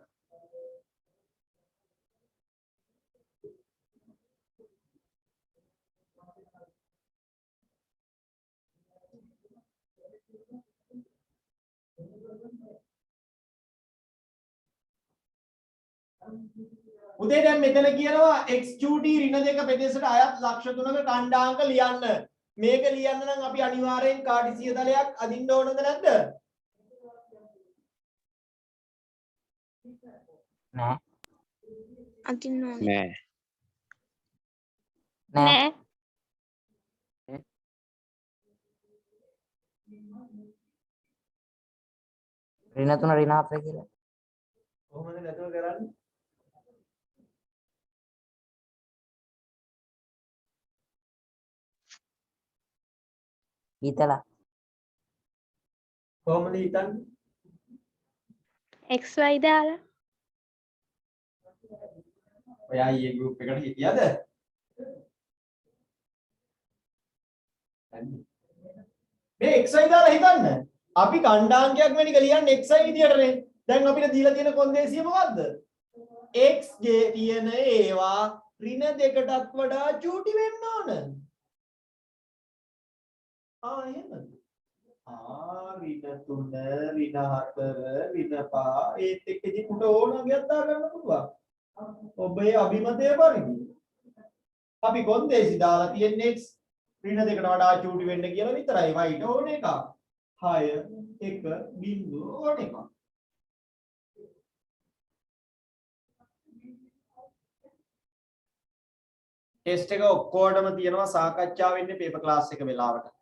S1: උදේ දැන් මෙතන කියනවා x2t ඍණ දෙක පෙදෙසට අයත් ලක්ෂ 3ක ඛණ්ඩාංක ලියන්න. මේක ලියන්න නම් අපි අනිවාර්යෙන් කාටිසිය තලයක් අදින්න ඕනද නැද්ද?
S5: නෑ
S2: අදින්න ඕනේ.
S3: නෑ
S5: නෑ ඍණ 3 ඍණ 4 කියලා
S1: කොහොමද නැතුව කරන්නේ?
S5: හිතලා
S1: කොහොමද හිතන්නේ?
S2: XY දාලා
S1: ඔයා ඊයේ group එකට හිටියද? මේ xy දාලා හිතන්න. අපි ඛණ්ඩාංකයක් වෙන එක ලියන්නේ xy විදියටනේ. දැන් අපිට දීලා තියෙන කොන්දේසිය මොකද්ද? x ගේ තියෙන ඒවා ඍණ දෙකටත් වඩා චූටි වෙන්න ඕන. එහෙමද? ඍණ 3 ඍණ 4 ඍණ 5 ඒත් එක්ක ඉතින් උට ඕන ගියක් දා ගන්න පුළුවන්. ඔබේ අභිමතය පරිදි අපි කොන්දේසි දාලා තියෙන්නේ x ඍණ දෙකට වඩා චූටි වෙන්න කියලා විතරයි. y ඕන එක 6 1 බිංදුව ඕන එක. ටෙස්ට් එක ඔක්කොටම තියෙනවා සාකච්ඡා වෙන්නේ පේපර් ක්ලාස් එක වෙලාවට.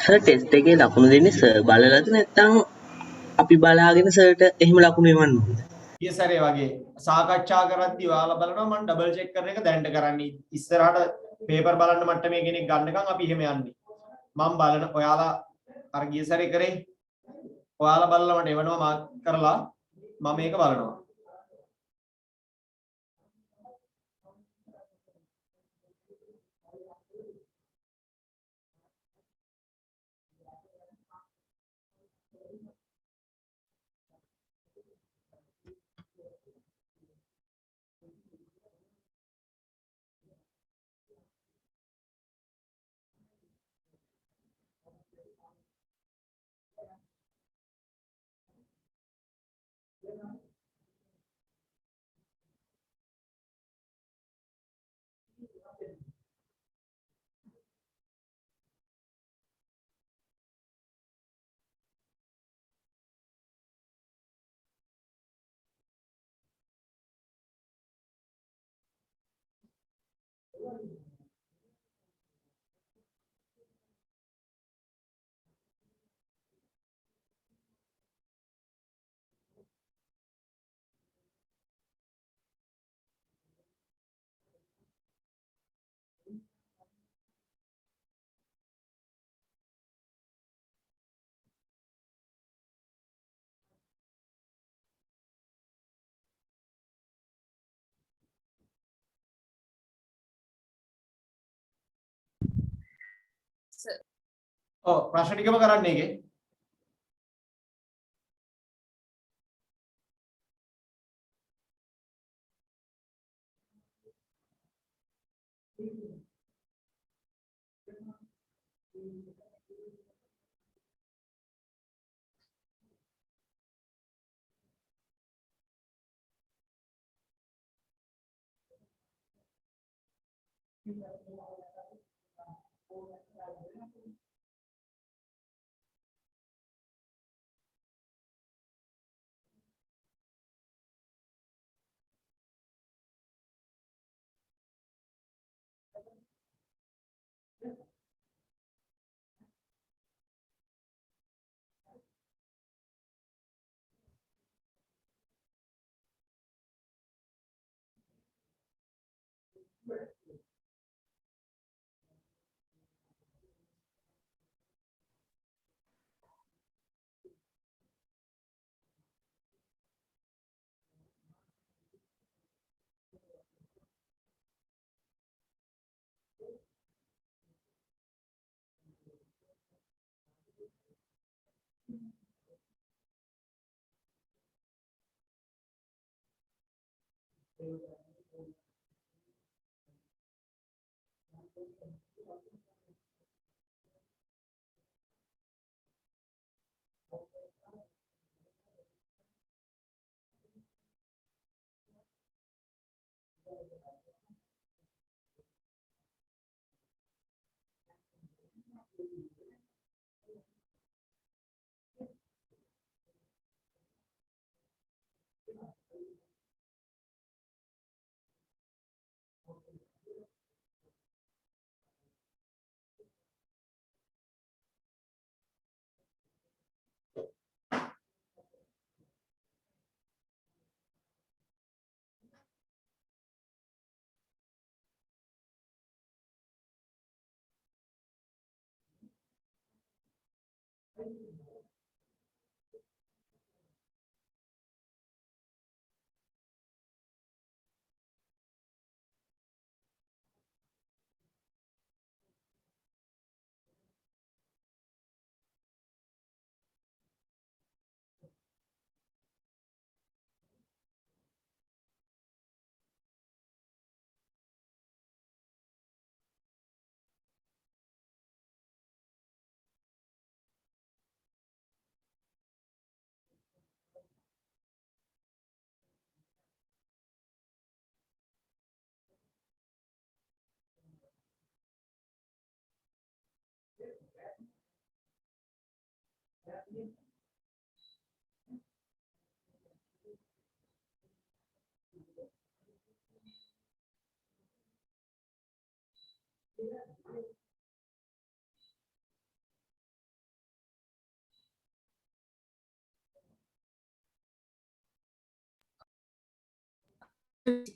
S6: සර් ටෙස්ට් එකේ ලකුණු දෙන්නේ සර් බලලාද නැත්නම් අපි බලාගෙන සර්ට එහෙම ලකුණු එවන්න ඕනද?
S1: ඊය සැරේ වගේ සාකච්ඡා කරද්දී ඔයාලා බලනවා මම ඩබල් චෙක් කරන එක දැන්ට කරන්නේ. ඉස්සරහට පේපර් බලන්න මට්ටමේ කෙනෙක් ගන්නකම් අපි එහෙම යන්නේ. මම බලන ඔයාලා අර ගිය සැරේ කරේ ඔයාලා බලලා මට එවනවා මාක් කරලා මම මේක බලනවා.
S7: sir.
S1: ඔව් ප්‍රශ්න ටිකම කරන්න ඒකේ.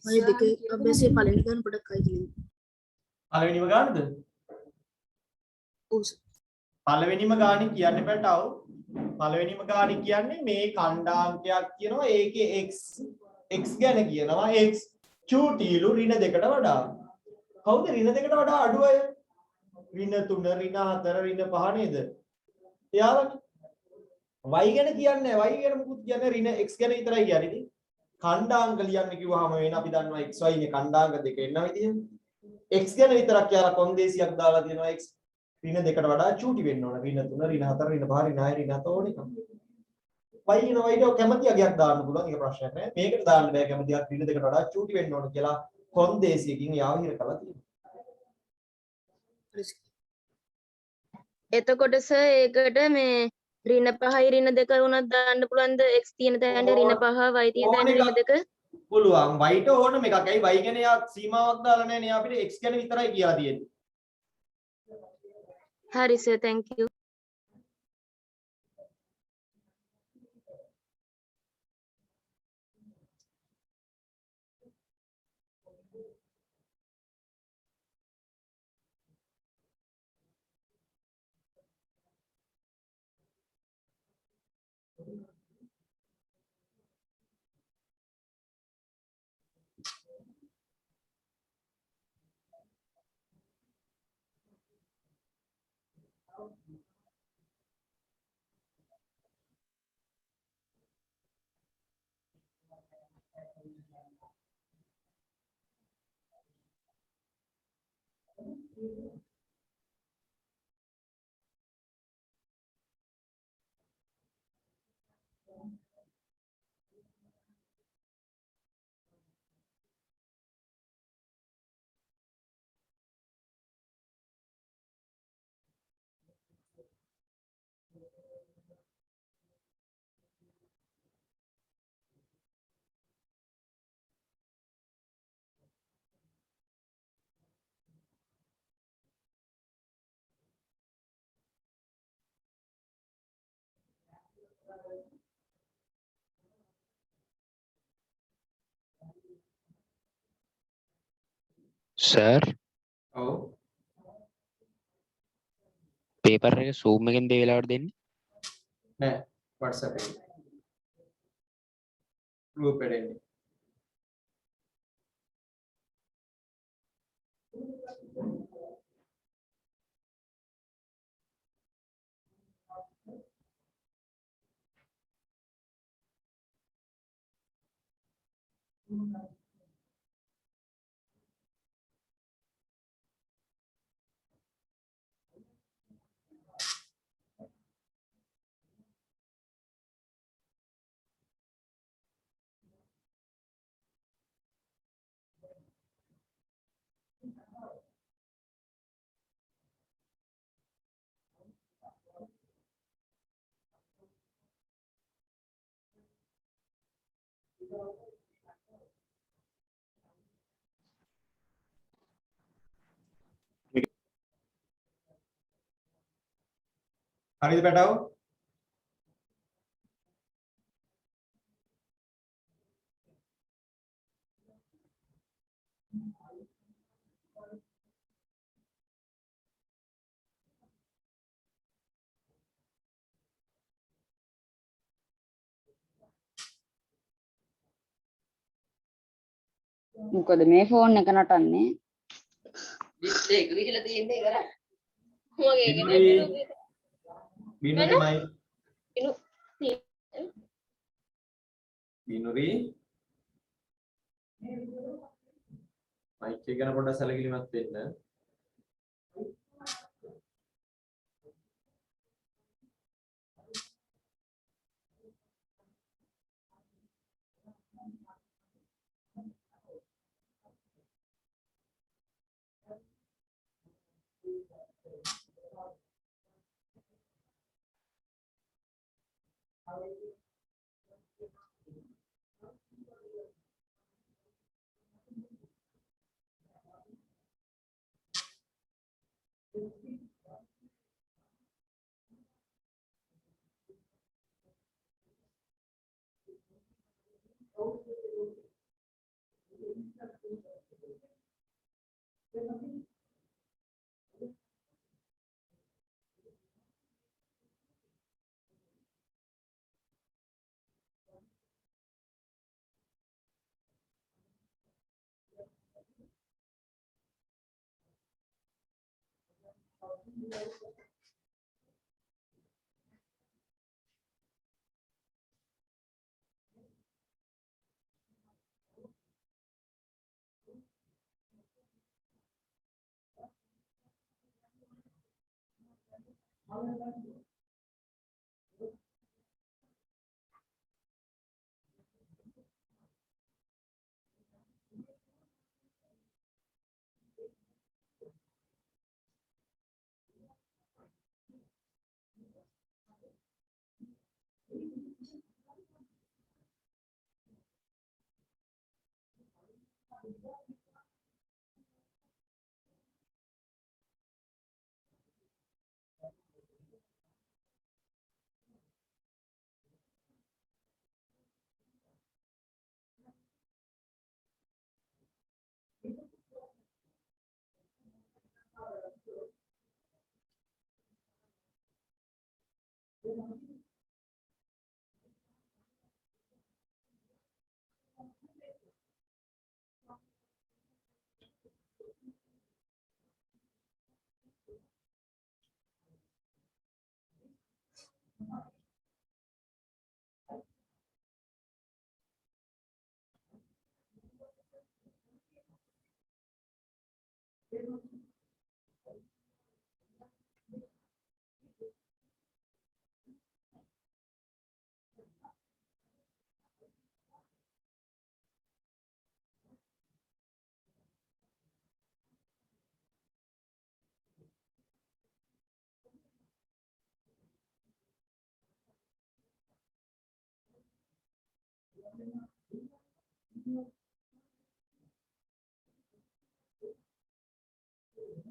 S7: ඔය දෙක අභ්‍යාසයේ පළවෙනි ගන්න පොඩක් අයි කියන්න.
S1: පළවෙනිම ගානද?
S7: ඔව් සර්.
S1: පළවෙනිම ගානේ කියන්නේ පැටව. පළවෙනිම ගානේ කියන්නේ මේ ඛණ්ඩාංකයක් කියනවා ඒකේ x ගැන කියනවා x චූටීලු ඍණ දෙකට වඩා. කවුද ඍණ දෙකට වඩා අඩු අය? ඍණ 3 ඍණ 4 ඍණ 5 නේද? එයාලනේ. y ගැන කියන්නේ y ගැන මුකුත් කියන්නේ ඍණ x ගැන විතරයි කියන්නේ. ඉතින් ඛණ්ඩාංක ලියන්න කිව්වහම වෙන අපි දන්නවා xy නේ ඛණ්ඩාංක දෙක එනවා විදිය. x ගැන විතරක් යාලා කොන්දේසියක් දාලා දෙනවා x ඍණ දෙකට වඩා චූටි වෙන්න ඕන. ඍණ 3 ඍණ 4 ඍණ 5 ඍණ 6 ඍණ 7 ඕනේ. y න y ට කැමති අගයක් දාන්න පුළුවන්. ඒක ප්‍රශ්නයක් නෑ. මේකට දාන්න බෑ කැමති අග ඍණ දෙකට වඩා චූටි වෙන්න ඕන කියලා කොන්දේසියකින් යාව හිර කරලා තියෙනවා.
S2: එතකොට සර් ඒකට මේ ඍණ 5යි ඍණ 2 වුණත් දාන්න පුළුවන්ද x තියෙන තැනට ඍණ 5 y තියෙන තැනට ඍණ 2
S1: පුළුවන්. y ට ඕනම එකක්. ඇයි y ගැන යා සීමාවක් දාලා නැහැ නේ. අපිට x ගැන විතරයි කියලා තියෙන්නේ.
S2: හරි සර් thank you
S3: සර්
S1: ඔව්
S3: පේපර් එක සූම් එකෙන් දෙ වෙලාවට දෙන්නේ
S1: නෑ WhatsApp එකේ group එකට එන්නේ හරිද පැටව
S8: මොකද මේ ෆෝන් එක නටන්නේ
S1: බිනුරි මයි බිනුරි මයික් එක ගැන පොඩ්ඩක් සැලකිලිමත් වෙන්න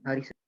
S4: හරි සර්.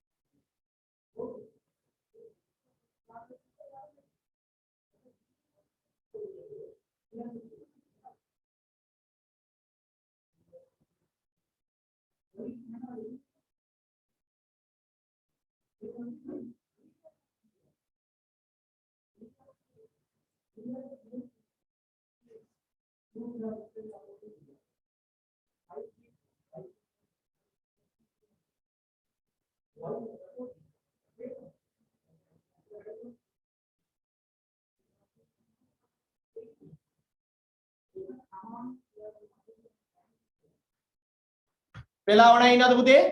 S1: වෙලාව නැහැ ඉන්නද පුතේ?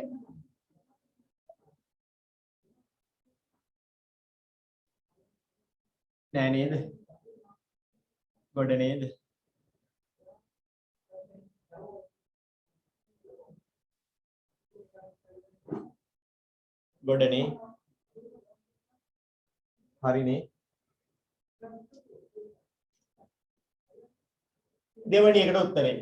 S1: නෑ නේද? ගොඩ නේද? ගොඩනේ. හරිනේ. දෙවැනි එකට උත්තරේ.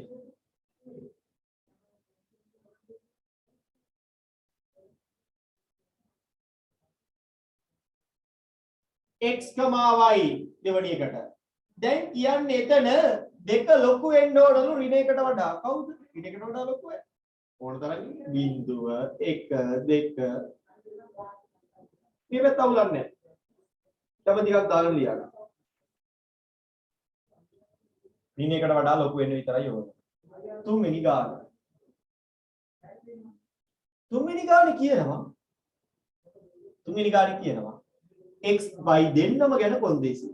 S1: x, y දෙවැනි එකට. දැන් කියන්නේ එතන දෙක ලොකු වෙන්න ඕනලු ඍණ එකට වඩා. කවුද? ඍණ එකට වඩා ලොකු වෙයි. ඕන තරම් බිංදුව 1 2 මේ පැත්ත අවුලක් නැහැ. තව ටිකක් දාගෙන ලියන්න. ඍණ එකට වඩා ලොකු වෙන්න විතරයි ඕන. තුන්වෙනි ගාන. තුන්වෙනි ගානේ කියනවා. තුන්වෙනි ගානේ කියනවා x y දෙන්නම ගැන කොන්දේසි.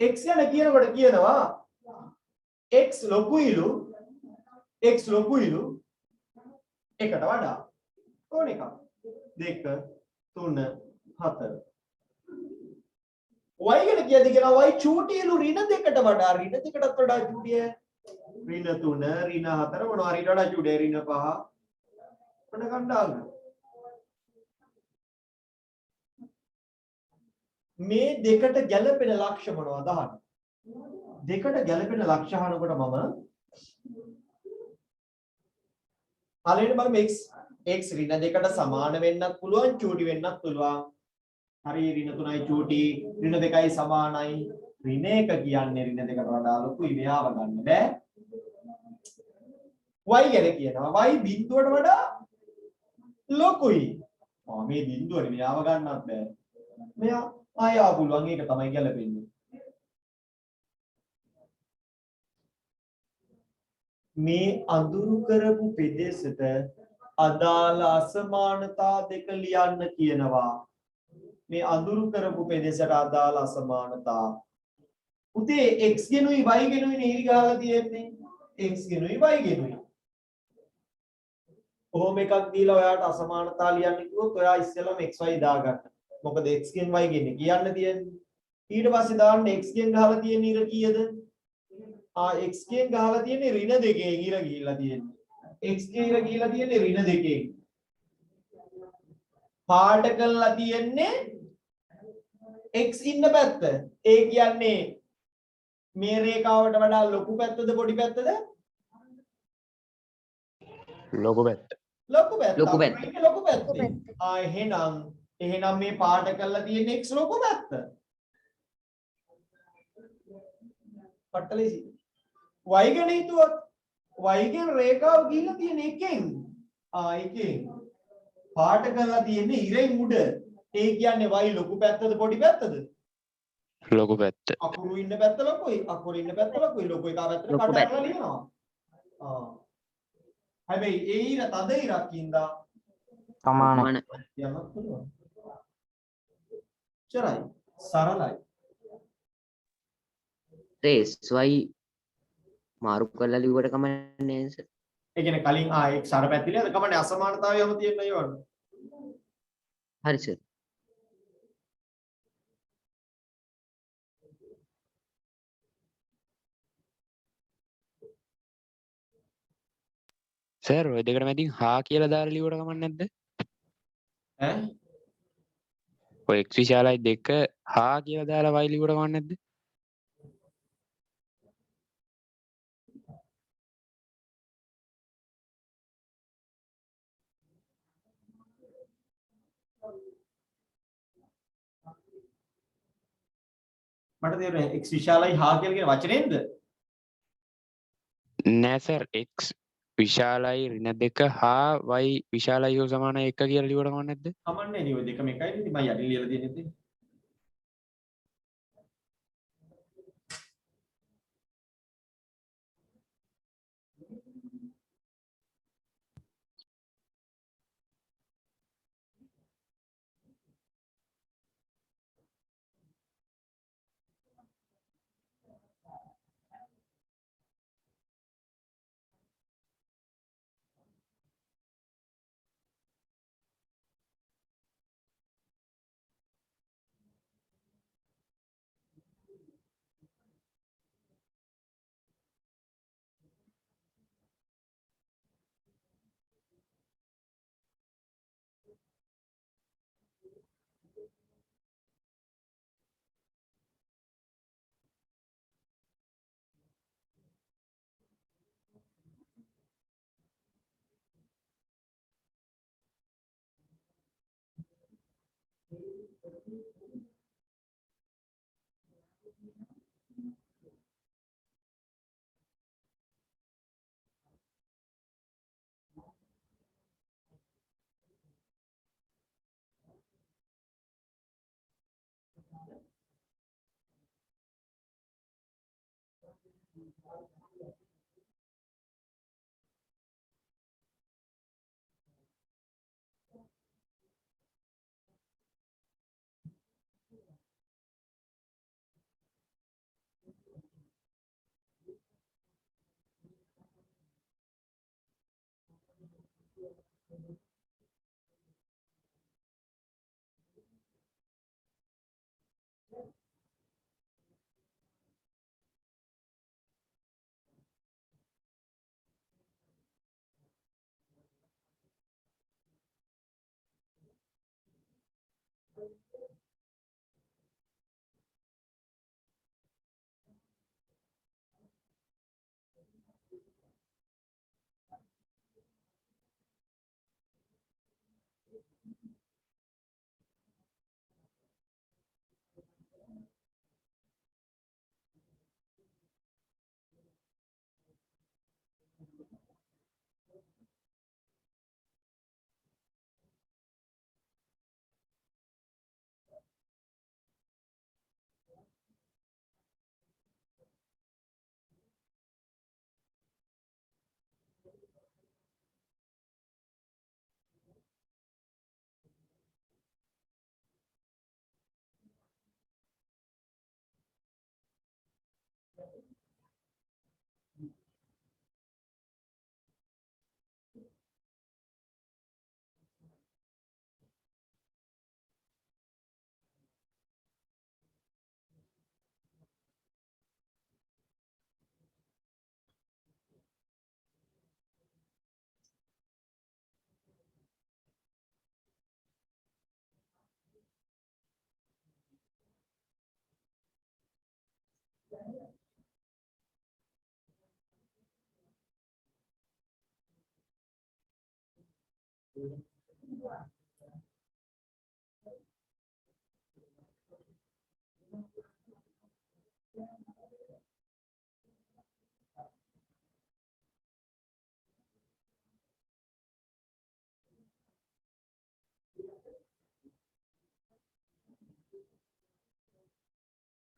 S1: x ගැන කියනකොට කියනවා x ලොකුයිලු එකට වඩා ඕන එකක් 2 3 4 y ගැන කියද්දි කියනවා y චූටියිලු ඍණ දෙකට වඩා ඍණ දෙකටත් වඩා චූටිය ඍණ 3 ඍණ 4 මොනවා හරි වඩා චූටිය ඍණ 5 මොන කණ්ඩායම මේ දෙකට ගැළපෙන ලක්ෂ මොනවද අහන්න. දෙකට ගැළපෙන ලක්ෂ අහනකොට මම පළවෙනි බලමු x ඍණ දෙකට සමාන වෙන්නත් පුළුවන් චූටි වෙන්නත් පුළුවන්. හරි ඍණ 3යි චූටි ඍණ 2යි සමානයි. ඍණ 1 කියන්නේ ඍණ දෙකට වඩා ලොකුයි මෙයාව ගන්න බෑ. y ගැන කියනවා y බිංදුවට වඩා ලොකුයි. මේ බිංදුවනේ මෙයාව ගන්නත් බෑ. මෙයා ආයා පුළුවන් ඒක තමයි ගැලපෙන්නේ. මේ අඳුරු කරපු පෙදෙසට අදාළ අසමානතා දෙක ලියන්න කියනවා. මේ අඳුරු කරපු පෙදෙසට අදාළ අසමානතා. උතේ x ගෙනුයි y ගෙනුයි නීරි ගහලා තියෙන්නේ. x ගෙනුයි y ගෙනුයි. කොහොම එකක් දීලා ඔයාට අසමානතා ලියන්න කිව්වොත් ඔයා ඉස්සෙල්ලාම xy දාගන්න. මොකද x ගෙන් y ගෙන් කියන්න තියෙන්නේ. ඊට පස්සේ දාන්න x ගෙන් ගහලා තියෙන ඉර කීයද? x ගෙන් ගහලා තියෙන්නේ ඍණ 2 ඉර ගිහිල්ලා තියෙන්නේ. x ගේ ඉර ගිහිල්ලා තියෙන්නේ ඍණ 2. පාඩ කරලා තියෙන්නේ x ඉන්න පැත්ත. ඒ කියන්නේ මේ රේඛාවට වඩා ලොකු පැත්තද පොඩි පැත්තද?
S3: ලොකු පැත්ත.
S1: ලොකු පැත්ත.
S4: ලොකු පැත්ත.
S1: ලොකු පැත්ත. එහෙනම් මේ පාට කරලා තියෙන x ලොකු පැත්ත. පට්ටලේසි. y ගැන හිතුවත් y ගෙන් රේඛාව ගිහිල්ලා තියෙන එකෙන් එකෙන් පාට කරලා තියෙන්නේ ඉරෙන් උඩ. ඒ කියන්නේ y ලොකු පැත්තද පොඩි පැත්තද?
S3: ලොකු පැත්ත.
S1: අකුරු ඉන්න පැත්ත ලොකුයි. අකුරු ඉන්න පැත්ත ලොකුයි. ලොකු එක පැත්තට
S4: ලොකු
S1: කඩ
S4: පැත්ත.
S1: කරලා ලියනවා. හැබැයි ඒ ඉර තද ඉරක් ඉඳා
S5: සමාන.
S1: යමක් පුළුවන්. චරයි සරලයි.
S4: සර් SY මාරු කරලා ලිව්වට කමන්නේ නෑ සර්.
S1: ඒ කියන්නේ කලින් x අර පැත්තේ නේද? කමන්නේ අසමානතාවය යම තියෙන ඒවනේ.
S4: හරි සර්.
S3: සර් ඔය දෙකට මැදින් හා කියලා දාලා ලියුවට කමක් නැද්ද?
S1: ඈ
S3: ඔය x විශාලයි 2 හා කියලා දාලා y ලියුවට කමක් නැද්ද?
S1: මට තේරෙන්නේ x විශාලයි හා කියලා කියන වචනේද?
S3: නෑ සර් x විශාලයි ඍණ 2 හා y විශාලයි හෝ සමානයි 1 කියලා ලියුවට කමක් නැද්ද?
S1: කමන්නේ නේ ඔය දෙකම එකයි නේ මම යටින් ලියලා තියෙන්නේ.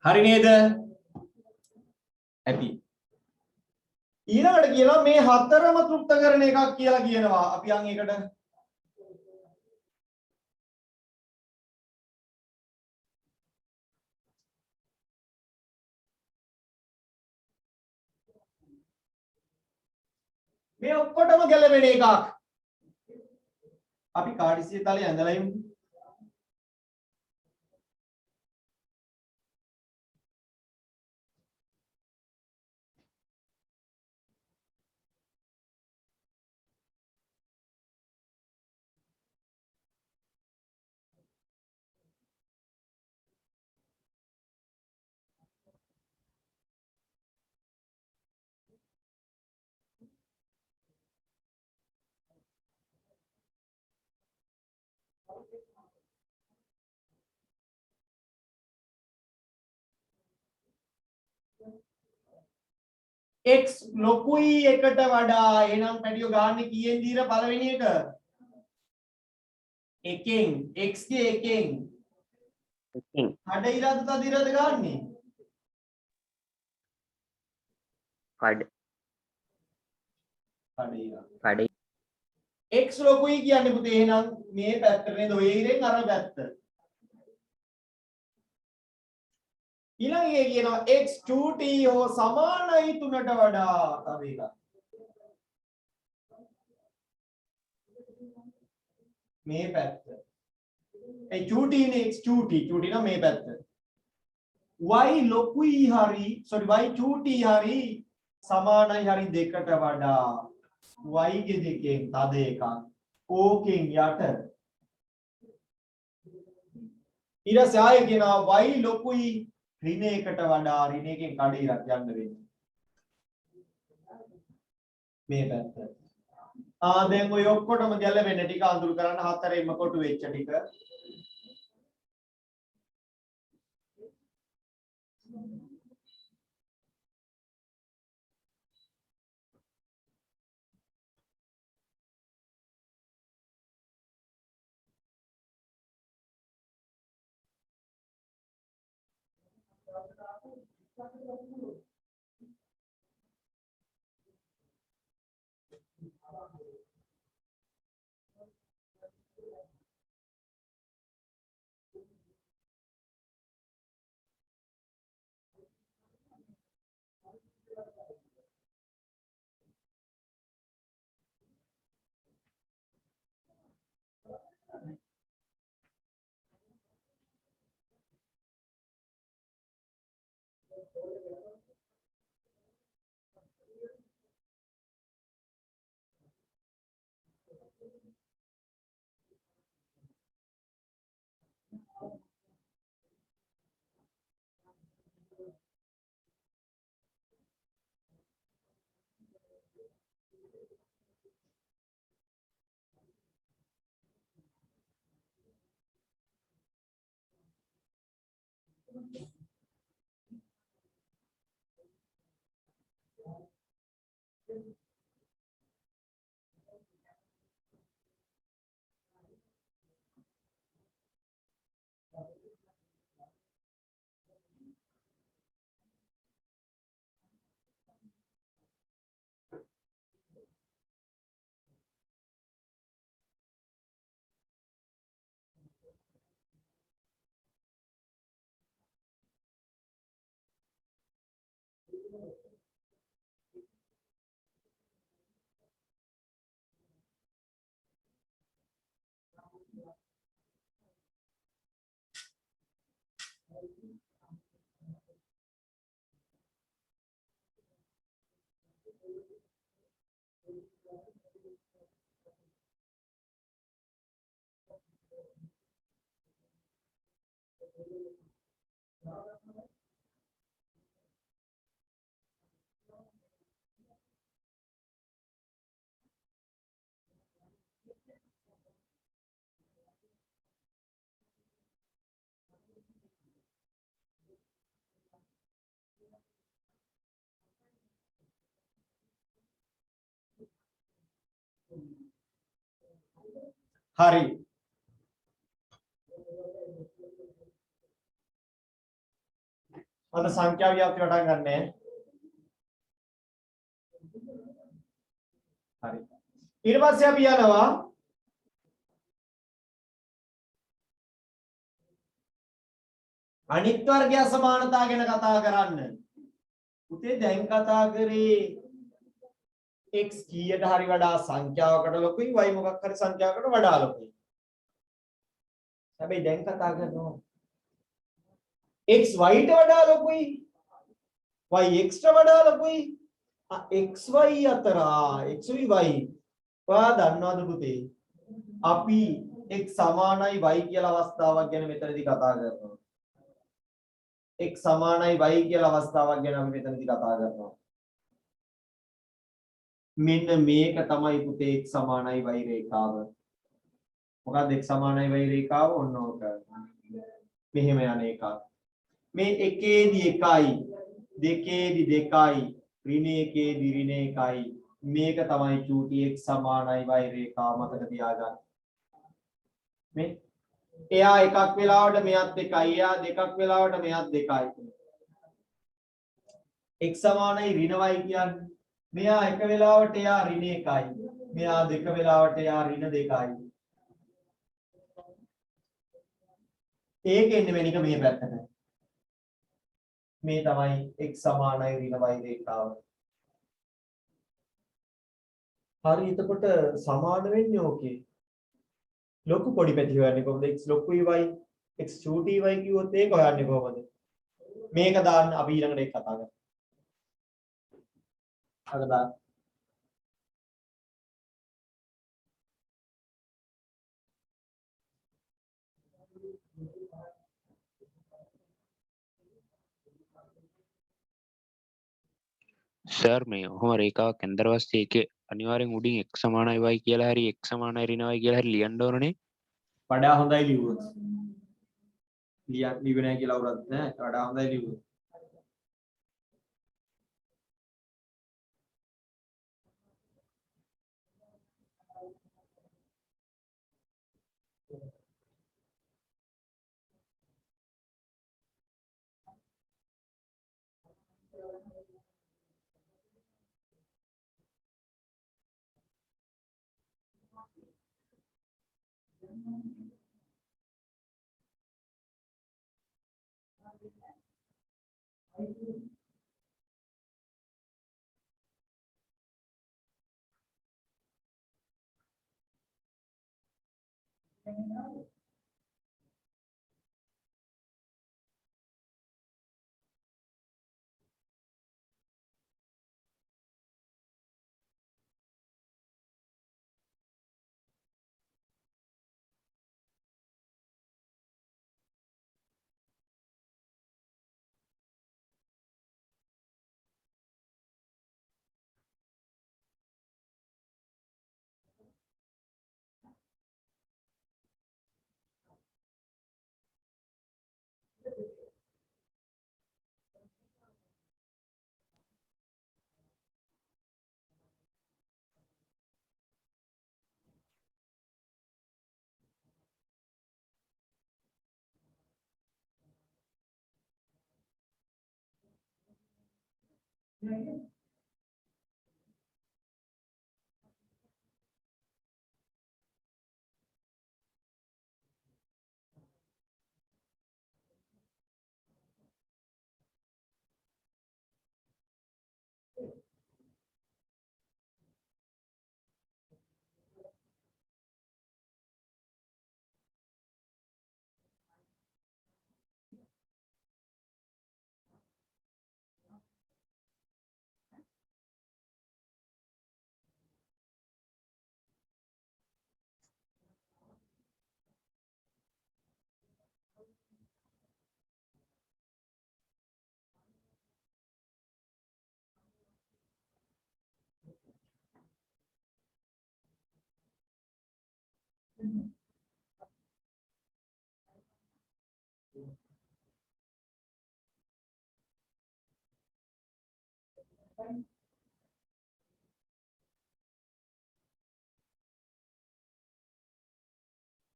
S1: හරි නේද? ඇති. ඊළඟට කියනවා මේ හතරම තෘප්ත කරන එකක් කියලා කියනවා. අපි යන් ඒකට මේ ඔක්කොටම ගැලපෙන එකක්. අපි කාඩිසිය තලයේ ඇඳලා යමු. x ලොකුයි එකට වඩා එහෙනම් පැටියෝ ගාන්නේ කීයෙන් දීලා පළවෙනි එක එකෙන් x ගේ එකෙන්
S6: එකෙන්
S1: කඩ ඉරද තදිරද ගාන්නේ
S6: කඩ
S1: කඩ x ලොකුයි කියන්නේ පුතේ එහෙනම් මේ පැත්තට නේද ඔය ඉරෙන් අර පැත්ත ඊළඟ එක කියනවා x 2t හෝ සමානයි 3ට වඩා තව එකක් මේ පැත්ත ඒ 2t නේ x 2t නම් මේ පැත්ත y ලොකුයි හරි y 2t හරි සමානයි හරි දෙකට වඩා y ගේ දෙකෙන් තද එකක් ඕකෙන් යට ඊට පස්සේ ආයෙ කියනවා y ලොකුයි ඍණ එකට වඩා ඍණ එකෙන් කඩ ඉරක් යන්න වෙන්නේ මේ පැත්ත දැන් ඔය ඔක්කොටම ගැලවෙන ටික අඳුරු කරන්න හතරෙන්ම කොටු වෙච්ච ටික හරි අද සංඛ්‍යා ව්‍යාප්ති පටන් ගන්නෑ හරි ඊට පස්සේ අපි යනවා අනිත් වර්ගය සමානතා ගැන කතා කරන්න පුතේ දැන් කතා කරේ x කීයට හරි වඩා සංඛ්‍යාවකට ලොකුයි y මොකක් හරි සංඛ්‍යාවකට වඩා ලොකුයි. හැබැයි දැන් කතා කරනවා x y ට වඩා ලොකුයි y x ට වඩා ලොකුයි. xy අතර xy y ඔයා දන්නවද පුතේ අපි x සමානයි y කියලා අවස්ථාවක් ගැන මෙතනදී කතා කරනවා. x සමානයි y කියලා අවස්ථාවක් ගැන අපි මෙතනදී කතා කරනවා. මෙන්න මේක තමයි පුතේ x සමානයි y රේඛාව. මොකක්ද x සමානයි y රේඛාව? ඔන්න ඕක. මෙහෙම යන එකක්. මේ එකේදී එකයි දෙකේදී දෙකයි ඍණ එකේදී ඍණ එකයි මේක තමයි චූටි x සමානයි y රේඛාව මතක තියාගන්න. මේ එයා එකක් වෙලාවට මෙයත් එකයි එයා දෙකක් වෙලාවට මෙයත් දෙකයි. x සමානයි ඍණ y කියන්නේ මෙයා එක වෙලාවට එයා ඍණ එකයි මෙයා දෙක වෙලාවට එයා ඍණ දෙකයි. ඒක එන්නේ වෙනික මේ පැත්තට. මේ තමයි x සමානයි ඍණ y රේඛාව. හරි එතකොට සමාන වෙන්නේ ඕකේ. ලොකු පොඩි පැති හොයන්නේ කොහොමද? x ලොකුයි y x චූටි y කිව්වොත් ඒක හොයන්නේ කොහොමද? මේක දාන්න අපි ඊළඟට ඒක කතා කරමු. අර දාන්න.
S3: සර් මේ ඔහොම රේඛාවක් ඇන්දර පස්සේ ඒකේ අනිවාර්යෙන් උඩින් x සමානයි y කියලා හරි x සමානයි ඍණ y කියලා හරි ලියන්න ඕනනේ.
S1: වඩා හොඳයි ලියුවොත්. ලියන්නේ නැහැ කියලා වරද්ද නැහැ. වඩා හොඳයි ලියුවොත්.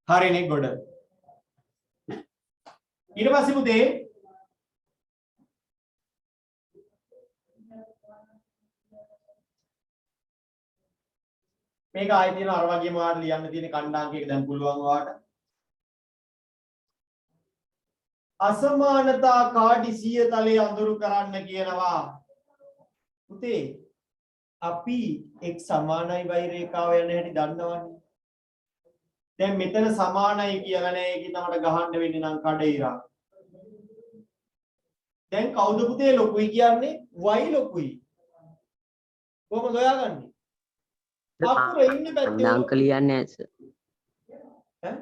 S1: හරිනේ ගොඩ. ඊට පස්සේ පුතේ මේක ආයෙ තියෙන අර වගේම ඔයාලට ලියන්න තියෙන කණ්ඩාංකයක දැන් පුළුවන් ඔයාලට. අසමානතා කාඩිසිය තලයේ අඳුරු කරන්න කියනවා. පුතේ අපි x සමානයි y රේඛාව යන හැටි දන්නවනේ. දැන් මෙතන සමානයි කියලා නෑ ඒකේ තමයි ගහන්න වෙන්නේ නම් කඩේරා. දැන් කවුද පුතේ ලොකුයි කියන්නේ? y ලොකුයි. කොහොමද හොයාගන්නේ? අකුර ඉන්නේ පැත්තේ
S4: අංක ලියන්නේ නැහැ සර්.
S1: ඈ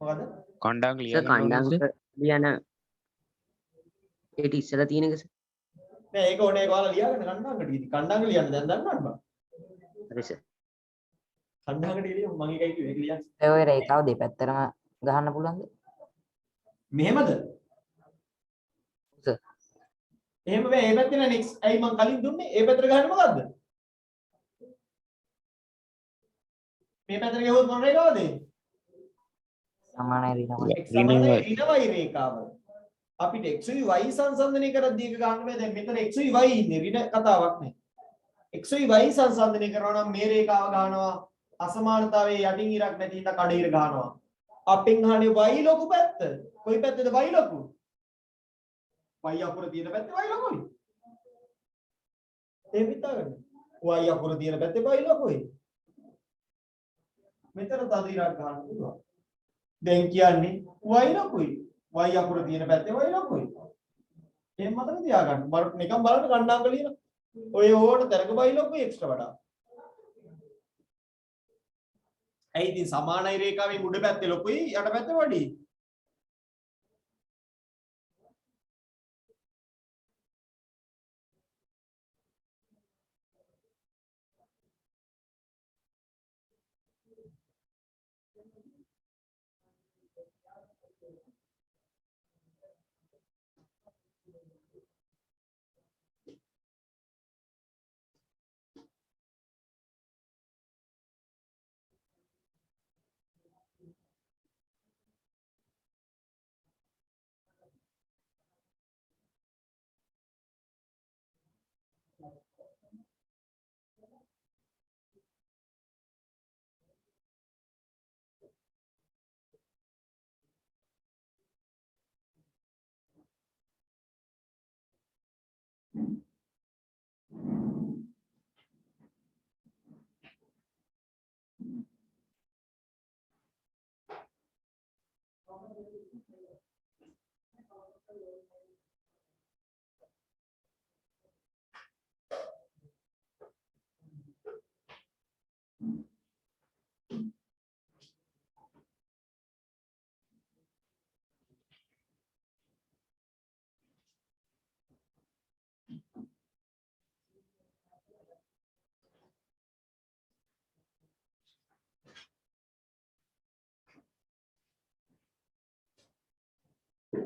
S1: මොකද?
S3: කණ්ඩාංක
S4: සර්
S3: ලියන්න
S4: කණ්ඩාංක
S3: ඕනේ
S4: ලියන ඒට ඉස්සලා තියෙන එක සර්.
S1: නෑ ඒක ඕනේ ඔයාලා ලියාගන්න කණ්ඩාංගට ඉතින් කණ්ඩාංග ලියන්න දැන් දන්නවද බං?
S4: හරි සර්.
S1: කණ්ඩාංගට ලියමු මම එකයි කිව්වේ ඒක ලියන්න.
S5: ඔය රේඛාව දෙපැත්තටම ගහන්න පුළුවන්ද?
S1: මෙහෙමද?
S5: සර්.
S1: එහෙම බෑ මේ පැත්තේ නෑ next. ඇයි මං කලින් දුන්නේ? ඒ පැත්තට ගහන්න මොකද්ද? මේ පැත්තට ගියොත් මොන රේඛාවද?
S5: සමානයි ඍණ
S1: x සමානයි ඍණ y රේඛාව. අපිට x y y සංසන්දනය කරද්දී එක ගන්න බෑ. දැන් මෙතන x y y ඉන්නේ ඍණ කතාවක් නේ. x y y සංසන්දනය කරනවා නම් මේ රේඛාව ගන්නවා අසමානතාවයේ යටින් ඉරක් නැති හින්දා කඩ ඉර ගන්නවා. අපෙන් අහන්නේ y ලොකු පැත්ත. කොයි පැත්තද y ලොකු? y අකුර තියෙන පැත්තේ y ලොකුයි. එහෙම හිතාගන්න. y අකුර තියෙන පැත්තේ y ලොකුයි. මෙතන තද ඉරක් ගන්න පුළුවන්. දැන් කියන්නේ y ලොකුයි. y අකුර තියෙන පැත්තේ y ලොකුයි. එහෙම මතක තියාගන්න. නිකන් බලන්න කණ්ඩාංග ලියන. ඔය ඕන තරක y ලොකුයි x ට වඩා. ඇයි ඉතින් සමානයි රේඛාවේ මුඩ පැත්තේ ලොකුයි යට පැත්තේ වැඩි.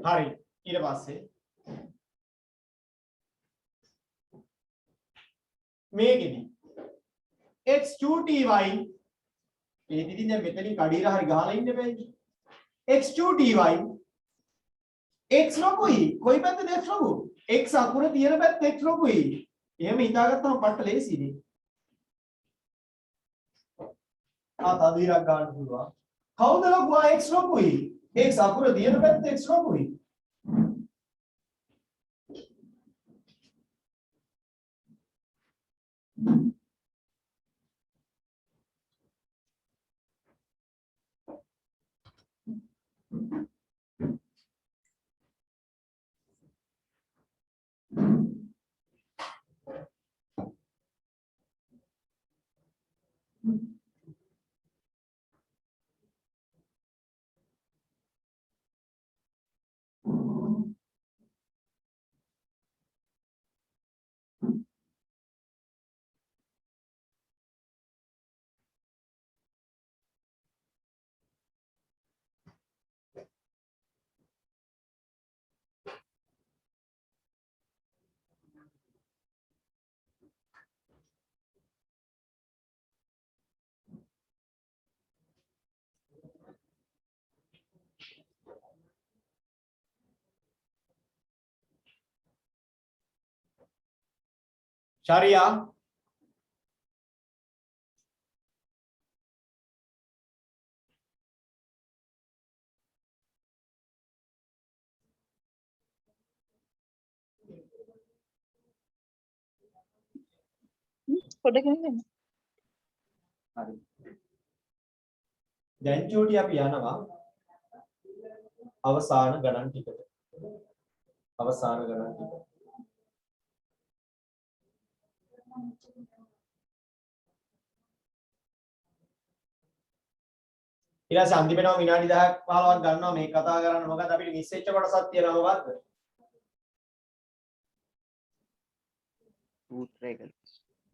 S1: හරි ඊට පස්සේ මේකෙදි x2ty ඒකෙදි දැන් මෙතනින් කඩේර හරි ගහලා ඉන්න බෑනේ x2ty x ලොකුයි කොයි පැත්තද x ලොකු x අකුර තියෙන පැත්ත x ලොකුයි එහෙම හිතාගත්තම පට්ට ලේසියිනේ තදීරක් ගන්න පුළුවන් කවුද ලොකු x ලොකුයි x අකුර තියෙන පැත්ත x ලොකුයි Sharia හරි. දැන් චූටි අපි යනවා අවසාන ගණන් ටිකට. අවසාන ගණන් ටික. ඊළඟ අන්තිමටම විනාඩි 10ක් 15ක් ගන්නවා මේ කතා කරන්න. මොකද අපිට මිස් වෙච්ච කොටසක් තියෙනවා මොකද්ද?
S4: සූත්‍රයක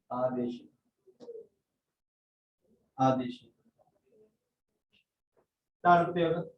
S1: ආදේශ. ආදේශ. තාරුප්‍යක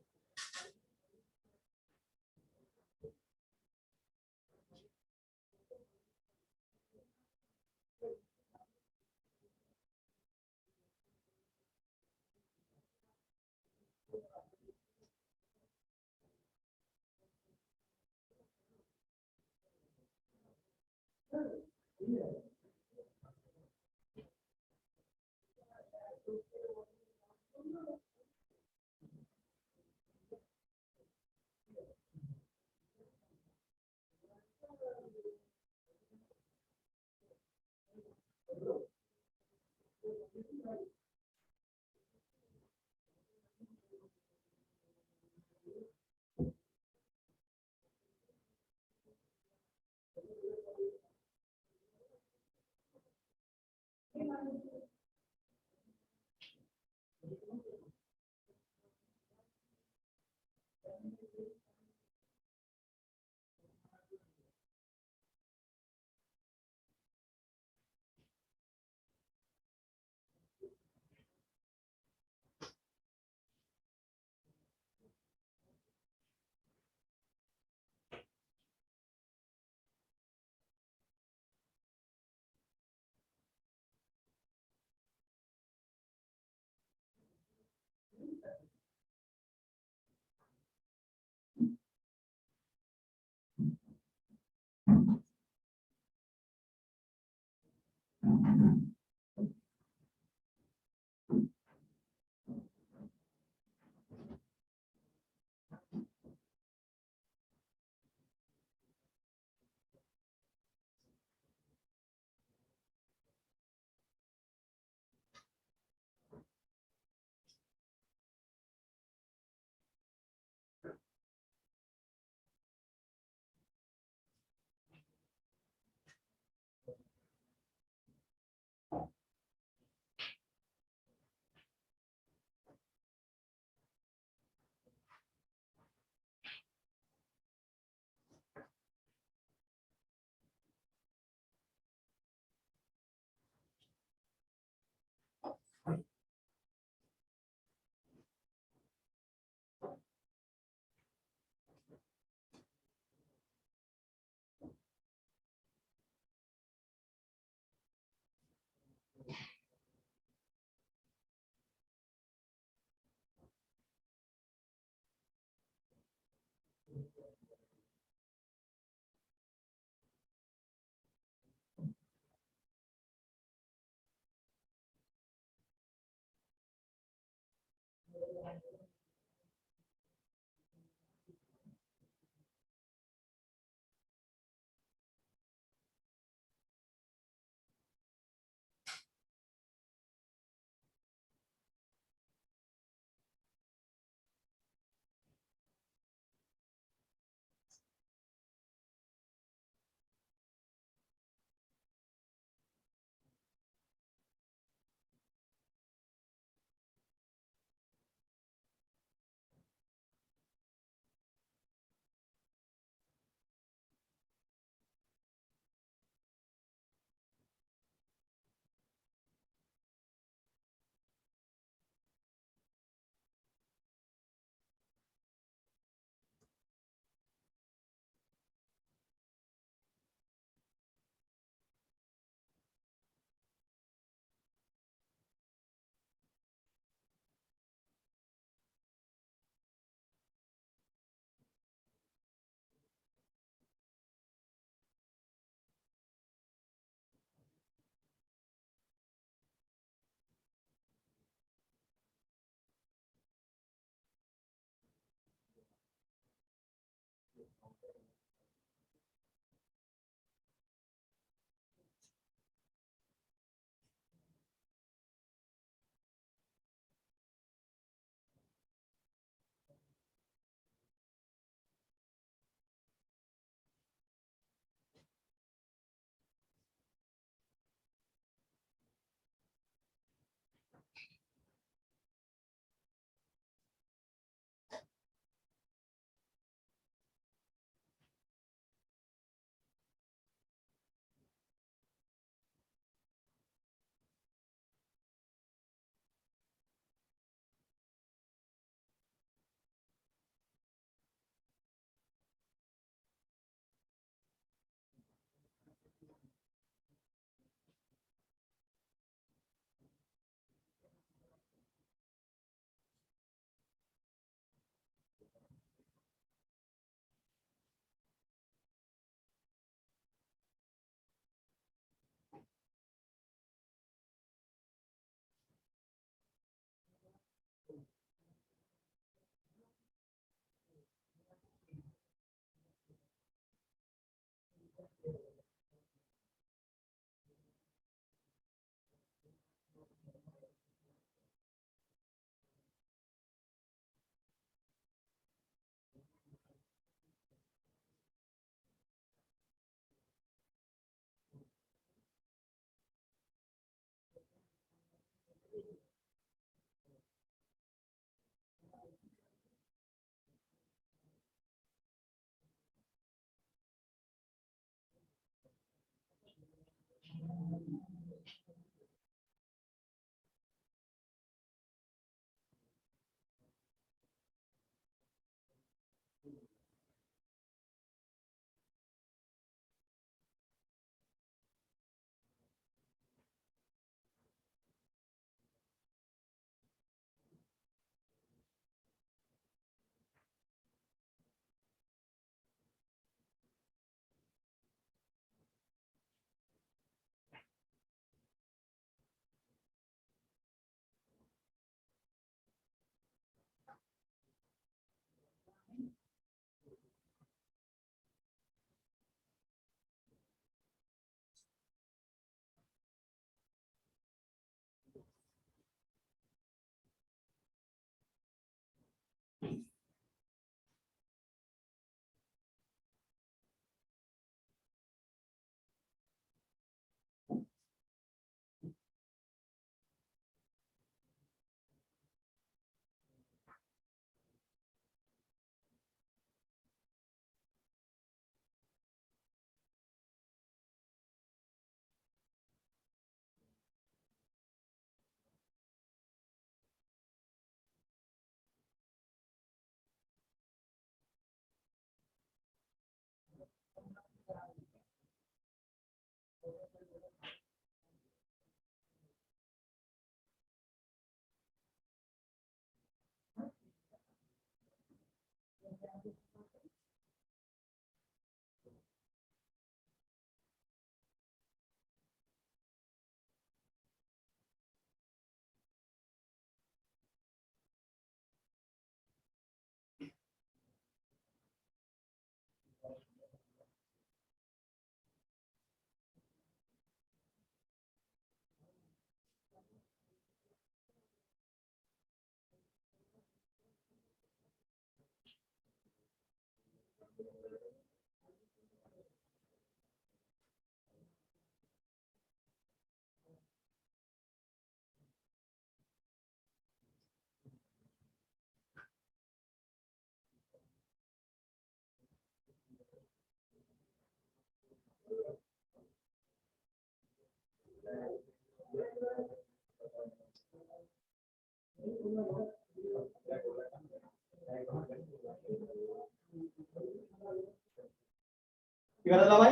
S1: ඉවරද ළමයි?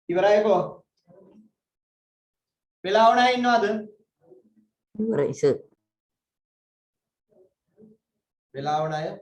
S1: ඉවරයිකෝ? වෙලාව නැහැ ඉන්නවද?
S5: ඉවරයි සර්.
S1: වෙලාව නැහැ.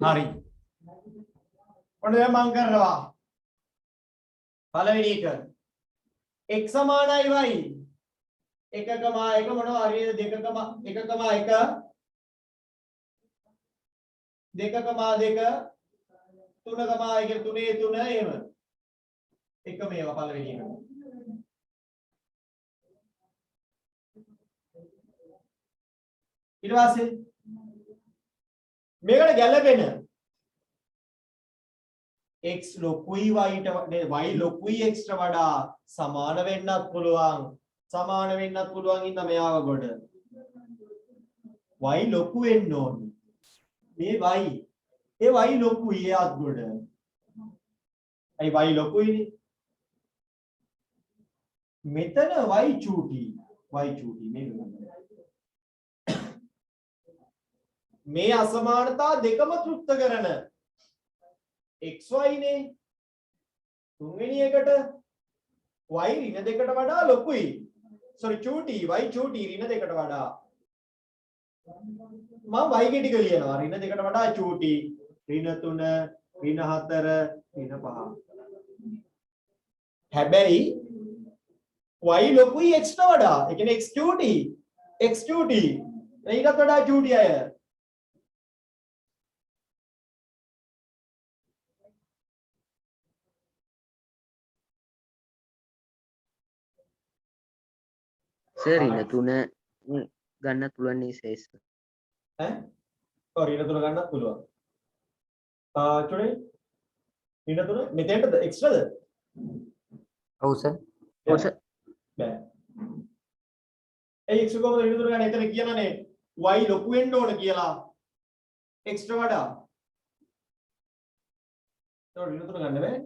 S1: හරි. ඔන්න දැන් මම කරනවා. පළවෙනි එක. x සමානයි y. 1,1 මොනවා හරියද 2,1,1 2,2 3,1 3 3 එහෙම. එක මේවා පළවෙනි එක. ඊට පස්සේ මේකට ගැළපෙන x ලොකුයි y ලොකුයි x ට වඩා සමාන වෙන්නත් පුළුවන්. සමාන වෙන්නත් පුළුවන් ඉන්න මෙයාව ගොඩ. y ලොකු වෙන්න ඕනේ. මේ y ඒ y ලොකුයි එයාත් ගොඩ. අයි y ලොකුයිනේ. මෙතන y චූටි. y චූටි මේක ගන්න. මේ අසමානතා දෙකම තෘප්ත කරන xy නේ තුන්වෙනි එකට y ඍණ දෙකට වඩා ලොකුයි. sorry චූටි y චූටි ඍණ දෙකට වඩා. මම y ගේ ටික ලියනවා. ඍණ දෙකට වඩා චූටි. ඍණ 3 ඍණ 4 ඍණ 5. හැබැයි y ලොකුයි x ට වඩා. ඒ කියන්නේ x චූටි. x චූටි. ඊටත් වඩා චූටි අය.
S4: සර් ඉන්න 3 ගන්නත් පුළුවන් නේ සේස්.
S1: ඈ? ඔව් ඍණ 3 ගන්නත් පුළුවන්. චුනේ ඍණ 3 මෙතෙන්ටද එක්ස්ට්‍රාද?
S5: ඔව් සර්.
S4: ඔව් සර්.
S1: බෑ. ඒ x කොහොමද ඍණ 3 ගන්න? එතන කියනනේ y ලොකු වෙන්න ඕන කියලා. x ට වඩා. ඒක ඍණ 3 ගන්න බෑ.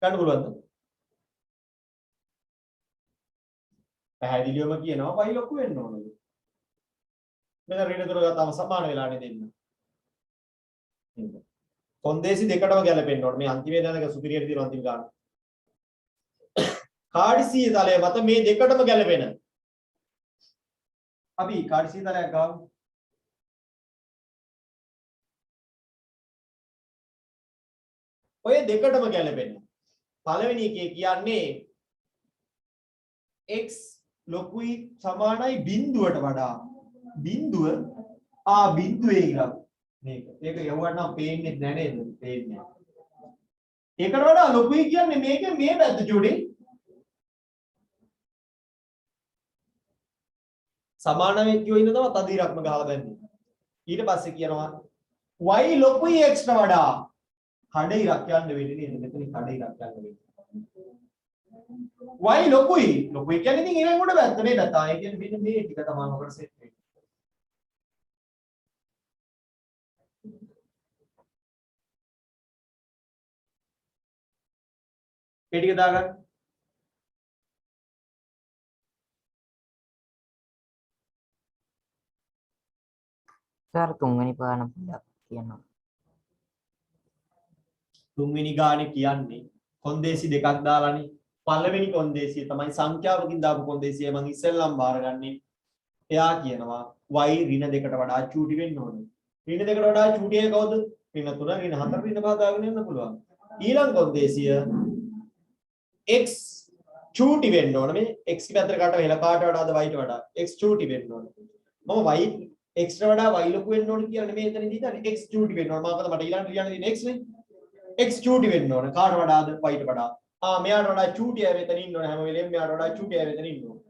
S1: ගන්න පුළුවන්ද? පැහැදිලිවම කියනවා y ලොකු වෙන්න ඕනද? මෙතන ඍණ තුන ගත්තාම සමාන වෙලානේ දෙන්න. නේද? කොන්දේසි දෙකටම ගැලපෙන්න ඕනේ. මේ අන්තිමේ දැනක සුපිරියර් දින අන්තිම ගන්න. කාඩිසීය තලය මත මේ දෙකටම ගැලපෙන. අපි කාඩිසීය තලයක් ගාමු. ඔය දෙකටම ගැලපෙන. පළවෙනි එකේ කියන්නේ x ලොකුයි සමානයි බිඳුවට වඩා බිඳුව බිඳුවේ ඉරක් මේක. ඒක යවුවට නම් පේන්නේ නැහැ නේද? පේන්නේ නැහැ. ඒකට වඩා ලොකුයි කියන්නේ මේක මේ පැත්ත චුඩි. සමාන වෙච්චියෝ ඉන්න තවත් අද ඉරක්ම ගහලා දැන්නේ. ඊට පස්සේ කියනවා y ලොකුයි x ට වඩා කඩ ඉරක් යන්න වෙන්නේ නේද? මෙතන කඩ ඉරක් යන්න වෙන්නේ. y ලොකුයි කියන්නේ ඉතින් ඉරෙන් උඩ පැත්ත නේද? තා ඒ කියන්නේ මෙන්න මේ ටික තමයි මොකට සෙට් වෙන්නේ. ඒ ටික දාගන්න.
S5: සර් තුන්වෙනි පාන පොඩ්ඩක් කියනවා.
S1: තුන්වෙනි ගානේ කියන්නේ කොන්දේසි දෙකක් දාලානේ. පළවෙනි කොන්දේසිය තමයි සංඛ්‍යාවකින් දාපු කොන්දේසිය මම ඉස්සෙල්ලම බාරගන්නේ. එයා කියනවා y ඍණ දෙකට වඩා චූටි වෙන්න ඕනේ. ඍණ දෙකට වඩා චූටි එක කවුද? ඍණ 3 ඍණ 4 ඍණ 5 දාගෙන යන්න පුළුවන්. ඊළඟ කොන්දේසිය x චූටි වෙන්න ඕනේ. මේ x की පැත්තට කට වෙලා කාට වඩාද y ට වඩා x චූටි වෙන්න ඕනේ. මම y x ට වඩා y ලොකු වෙන්න ඕනේ කියන්නේ මේ එතනදී දන්නේ x චූටි වෙන්න ඕනේ. මොකද මට ඊළඟට ලියන්න තියෙන්නේ x නේ. x චූටි වෙන්න ඕනේ. කාට වඩාද? y ට වඩා. මෙයාට වඩා චූටි අය මෙතන ඉන්න ඕනේ. හැම වෙලේම මෙයාට වඩා චූටි අය මෙතන ඉන්න ඕනේ.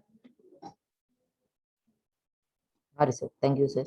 S5: හරි සර්. thank you sir.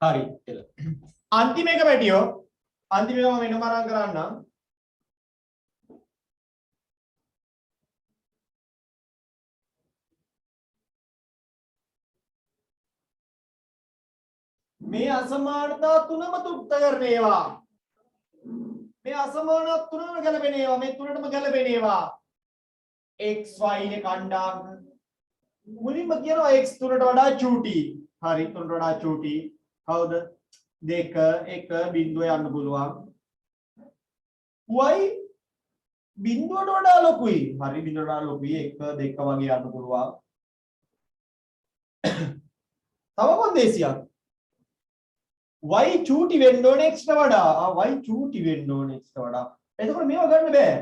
S1: හරි එල. අන්තිම එක පැටියෝ අන්තිම එක මම වෙනම අරන් කරන්නම්. මේ අසමානතා තුනම තෘප්ත කරන ඒවා. මේ අසමානතා තුනම ගැලපෙන ඒවා. මේ තුනටම ගැලපෙන ඒවා. x y නේ කණ්ඩාංග. මුලින්ම කියනවා x තුනට වඩා චූටි. හරි තුනට වඩා චූටි. කවුද? 2 1 බිංදුව යන්න පුළුවන්. y බිංදුවට වඩා ලොකුයි. හරි බිංදුවට වඩා ලොකුයි. 1 2 වගේ යන්න පුළුවන්. තව කොන්දේසියක්. y චූටි වෙන්න ඕනේ x ට වඩා. y චූටි වෙන්න ඕනේ x ට වඩා. එතකොට මේව ගන්න බෑ.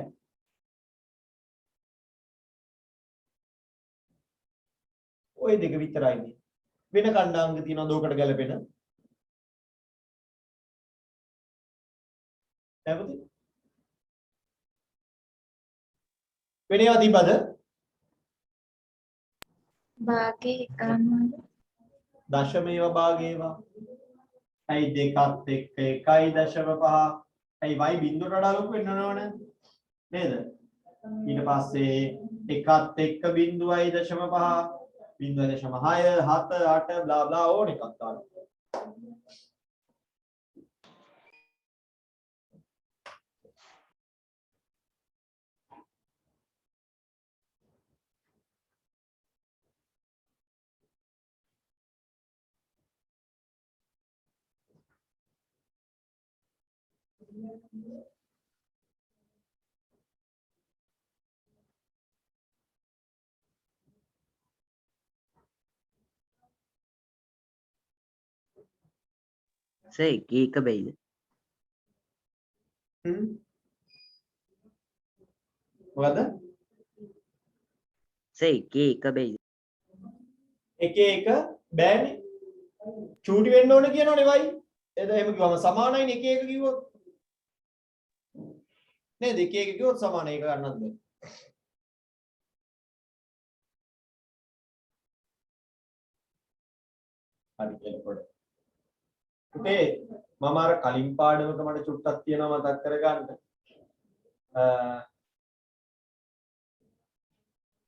S1: ওই දෙක විතරයිනේ. වෙන කණ්ඩාංග තියෙනවද ඔකට ගැලපෙන? නැවත වෙන ඒවා තිබ්බද?
S2: භාගේ එකම
S1: දශම ඒවා භාග ඒවා. ඇයි දෙකත් එක්ක 1.5. ඇයි y බිංදුවට වඩා ලොකු වෙන්න ඕනේ නේද? ඊට පස්සේ එකත් එක්ක 0.5 0.6 7 8 බ්ලා බ්ලා ඕන එකක් ගන්න.
S4: සර් එක බැයිද?
S1: මොකද?
S4: සර් එක බැයිද?
S1: එක බෑනේ. චූටි වෙන්න ඕන කියනවනේ වයි. එද එහෙම කිව්වම සමානයිනේ එක කිව්වොත්. නේද? එක කිව්වොත් සමානයි ඒක ගන්නත් බෑ. හරි කියනකොට. පුතේ මම අර කලින් පාඩමක මට චුට්ටක් තියෙනවා මතක් කරගන්න.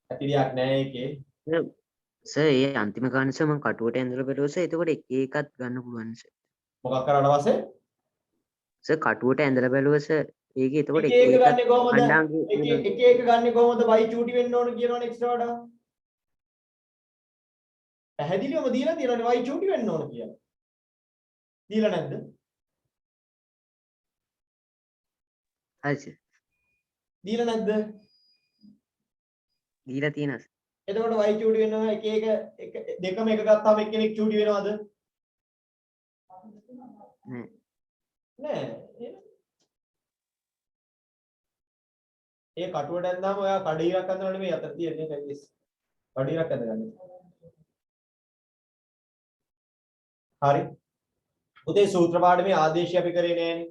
S1: ඇතිරියක් නෑ ඒකේ.
S4: සර් ඒ අන්තිම ගාන සර් මම කටුවට ඇඳලා බලුවා සර්. එතකොට එක එකක් ගන්න පුළුවන් සර්.
S1: මොකක් කරාට පස්සේ?
S4: සර් කටුවට ඇඳලා බලුවා සර්. ඒකේ එතකොට
S1: එක එක ගන්නේ කොහමද? එක ගන්නේ කොහමද? y චූටි වෙන්න ඕන කියනවනේ x ට වඩා. පැහැදිලිවම දීලා තියෙනවනේ y චූටි වෙන්න ඕන කියලා. දීලා නැද්ද?
S4: හරි සර්.
S1: දීලා නැද්ද?
S4: දීලා තියෙනවා සර්.
S1: එතකොට y චූටි වෙනවා එක දෙකම එක ගත්තාම එක්කෙනෙක් චූටි වෙනවද?
S4: නෑ.
S1: නෑ. ඒ කටුවට ඇඳාම ඔයා කඩියක් අඳලා නෙමෙයි අතට තියන්නේ කයිස්. කඩියක් අඳගන්න. හරි. උදේ සූත්‍ර පාඩමේ ආදේශය අපි කරේ නෑනේ.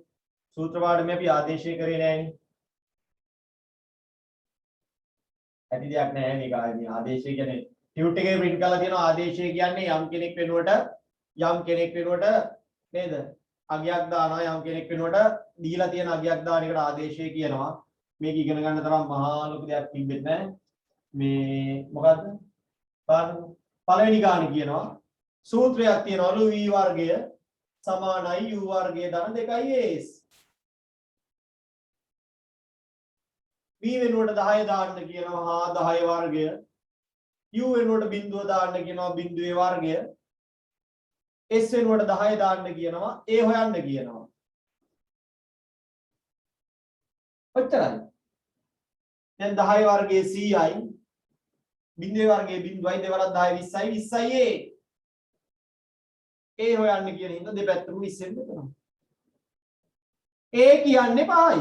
S1: සූත්‍ර පාඩමේ අපි ආදේශය කරේ නෑනේ. ඇති දෙයක් නෑ මේක ආදී ආදේශය කියන්නේ ටියුට් එකේ print කරලා තියෙන ආදේශය කියන්නේ යම් කෙනෙක් වෙනුවට නේද? අගයක් දානවා යම් කෙනෙක් වෙනුවට දීලා තියෙන අගයක් දාන එකට ආදේශය කියනවා. මේක ඉගෙන ගන්න තරම් මහා ලොකු දෙයක් තිබෙන්නේ නැහැ. මේ මොකද්ද? පළවෙනි ගාන කියනවා සූත්‍රයක් තියෙනවලු v වර්ගය සමානයි u වර්ගය ධන 2as. v වෙනුවට 10 දාන්න කියනවා 10 වර්ගය. u වෙනුවට බිංදුව දාන්න කියනවා බිංදුවේ වර්ගය. s වෙනුවට 10 දාන්න කියනවා a හොයන්න කියනවා. ඔච්චරයි. දැන් 10 වර්ගයේ 100යි බිංදුවේ වර්ගයේ බිංදුවයි දෙවරක් 10 20යි 20යි a හොයන්න කියන හින්දා දෙපැත්තම 20ෙන් දෙනවා. a කියන්නේ 5යි.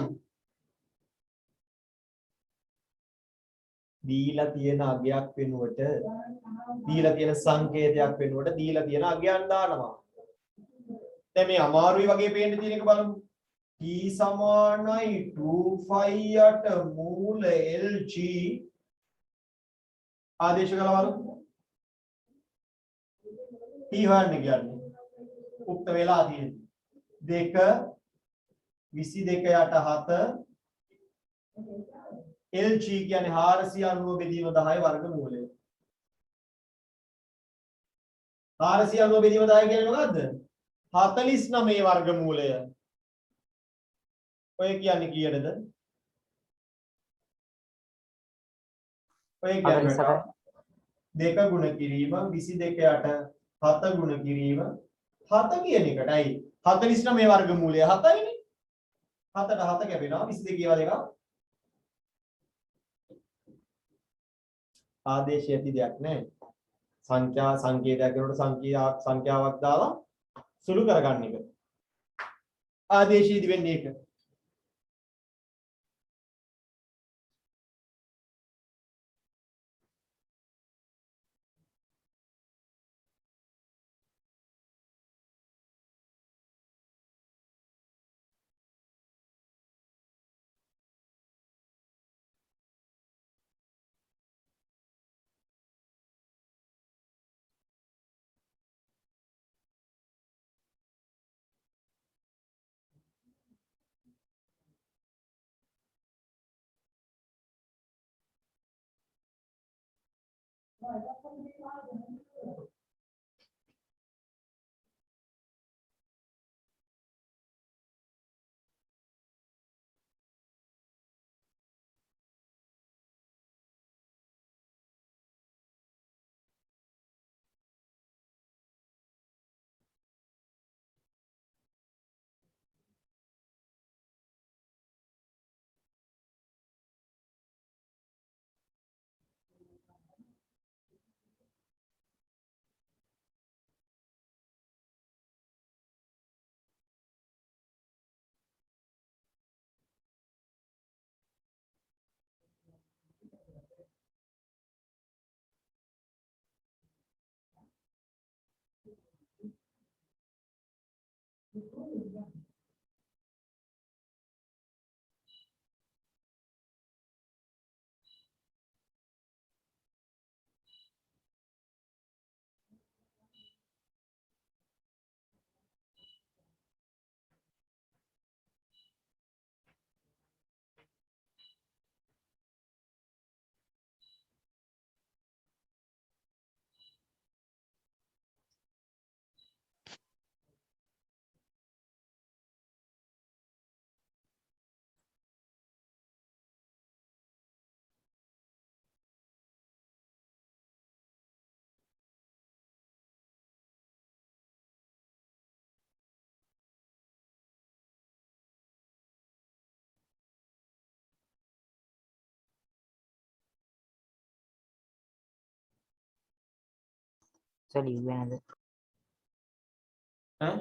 S1: දීලා තියෙන අගයක් වෙනුවට දීලා තියෙන සංකේතයක් වෙනුවට දීලා තියෙන අගයන් දානවා. දැන් මේ අමාරුයි වගේ පේන්න තියෙන එක බලමු. t සමානයි 2π යට මූල lg ආදේශ කළවලු. t හොයන්න කියන්නේ උක්ත වෙලා තියෙන්නේ 2 22 යට 7 LG කියන්නේ 490 බෙදීම 10 වර්ගමූලය. 490 බෙදීම 10 කියන්නේ මොකද්ද? 49 වර්ගමූලය ඔය කියන්නේ කීයටද? ඔය කියන්නේ 2 ගුණ කිරීම 22 යට 7 ගුණ කිරීම 7 කියන එකට. ඇයි 49 වර්ගමූලය 7යිනේ. 7ට 7 කැපෙනවා 22 ඒවා දෙක. ආදේශය ඇති දෙයක් නැහැ. සංකේතයක් කරනකොට සංඛ්‍යාවක් දාලා සුළු කරගන්න එක. ආදේශයේදී වෙන්නේ ඒක.
S5: සර් ලිව්වේ නැද?
S1: ඈ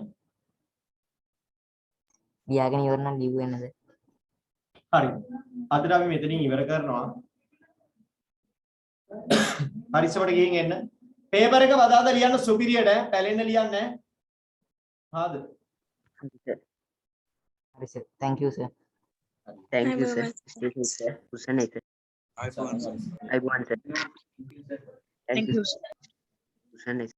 S5: ලියාගෙන ඉවර නම් ලිව්වේ නැද?
S1: හරි. අදට අපි මෙතනින් ඉවර කරනවා. හරිසවට ගිහින් එන්න. පේපර් එක වදාද ලියන්න සුපිරියට පැලෙන්න ලියන්නේ නැහැ. හාද?
S5: හරි sir. thank you sir.
S4: thank you sir. Usan එක.
S9: iPhone.
S4: I want sir. thank you. Usan එක.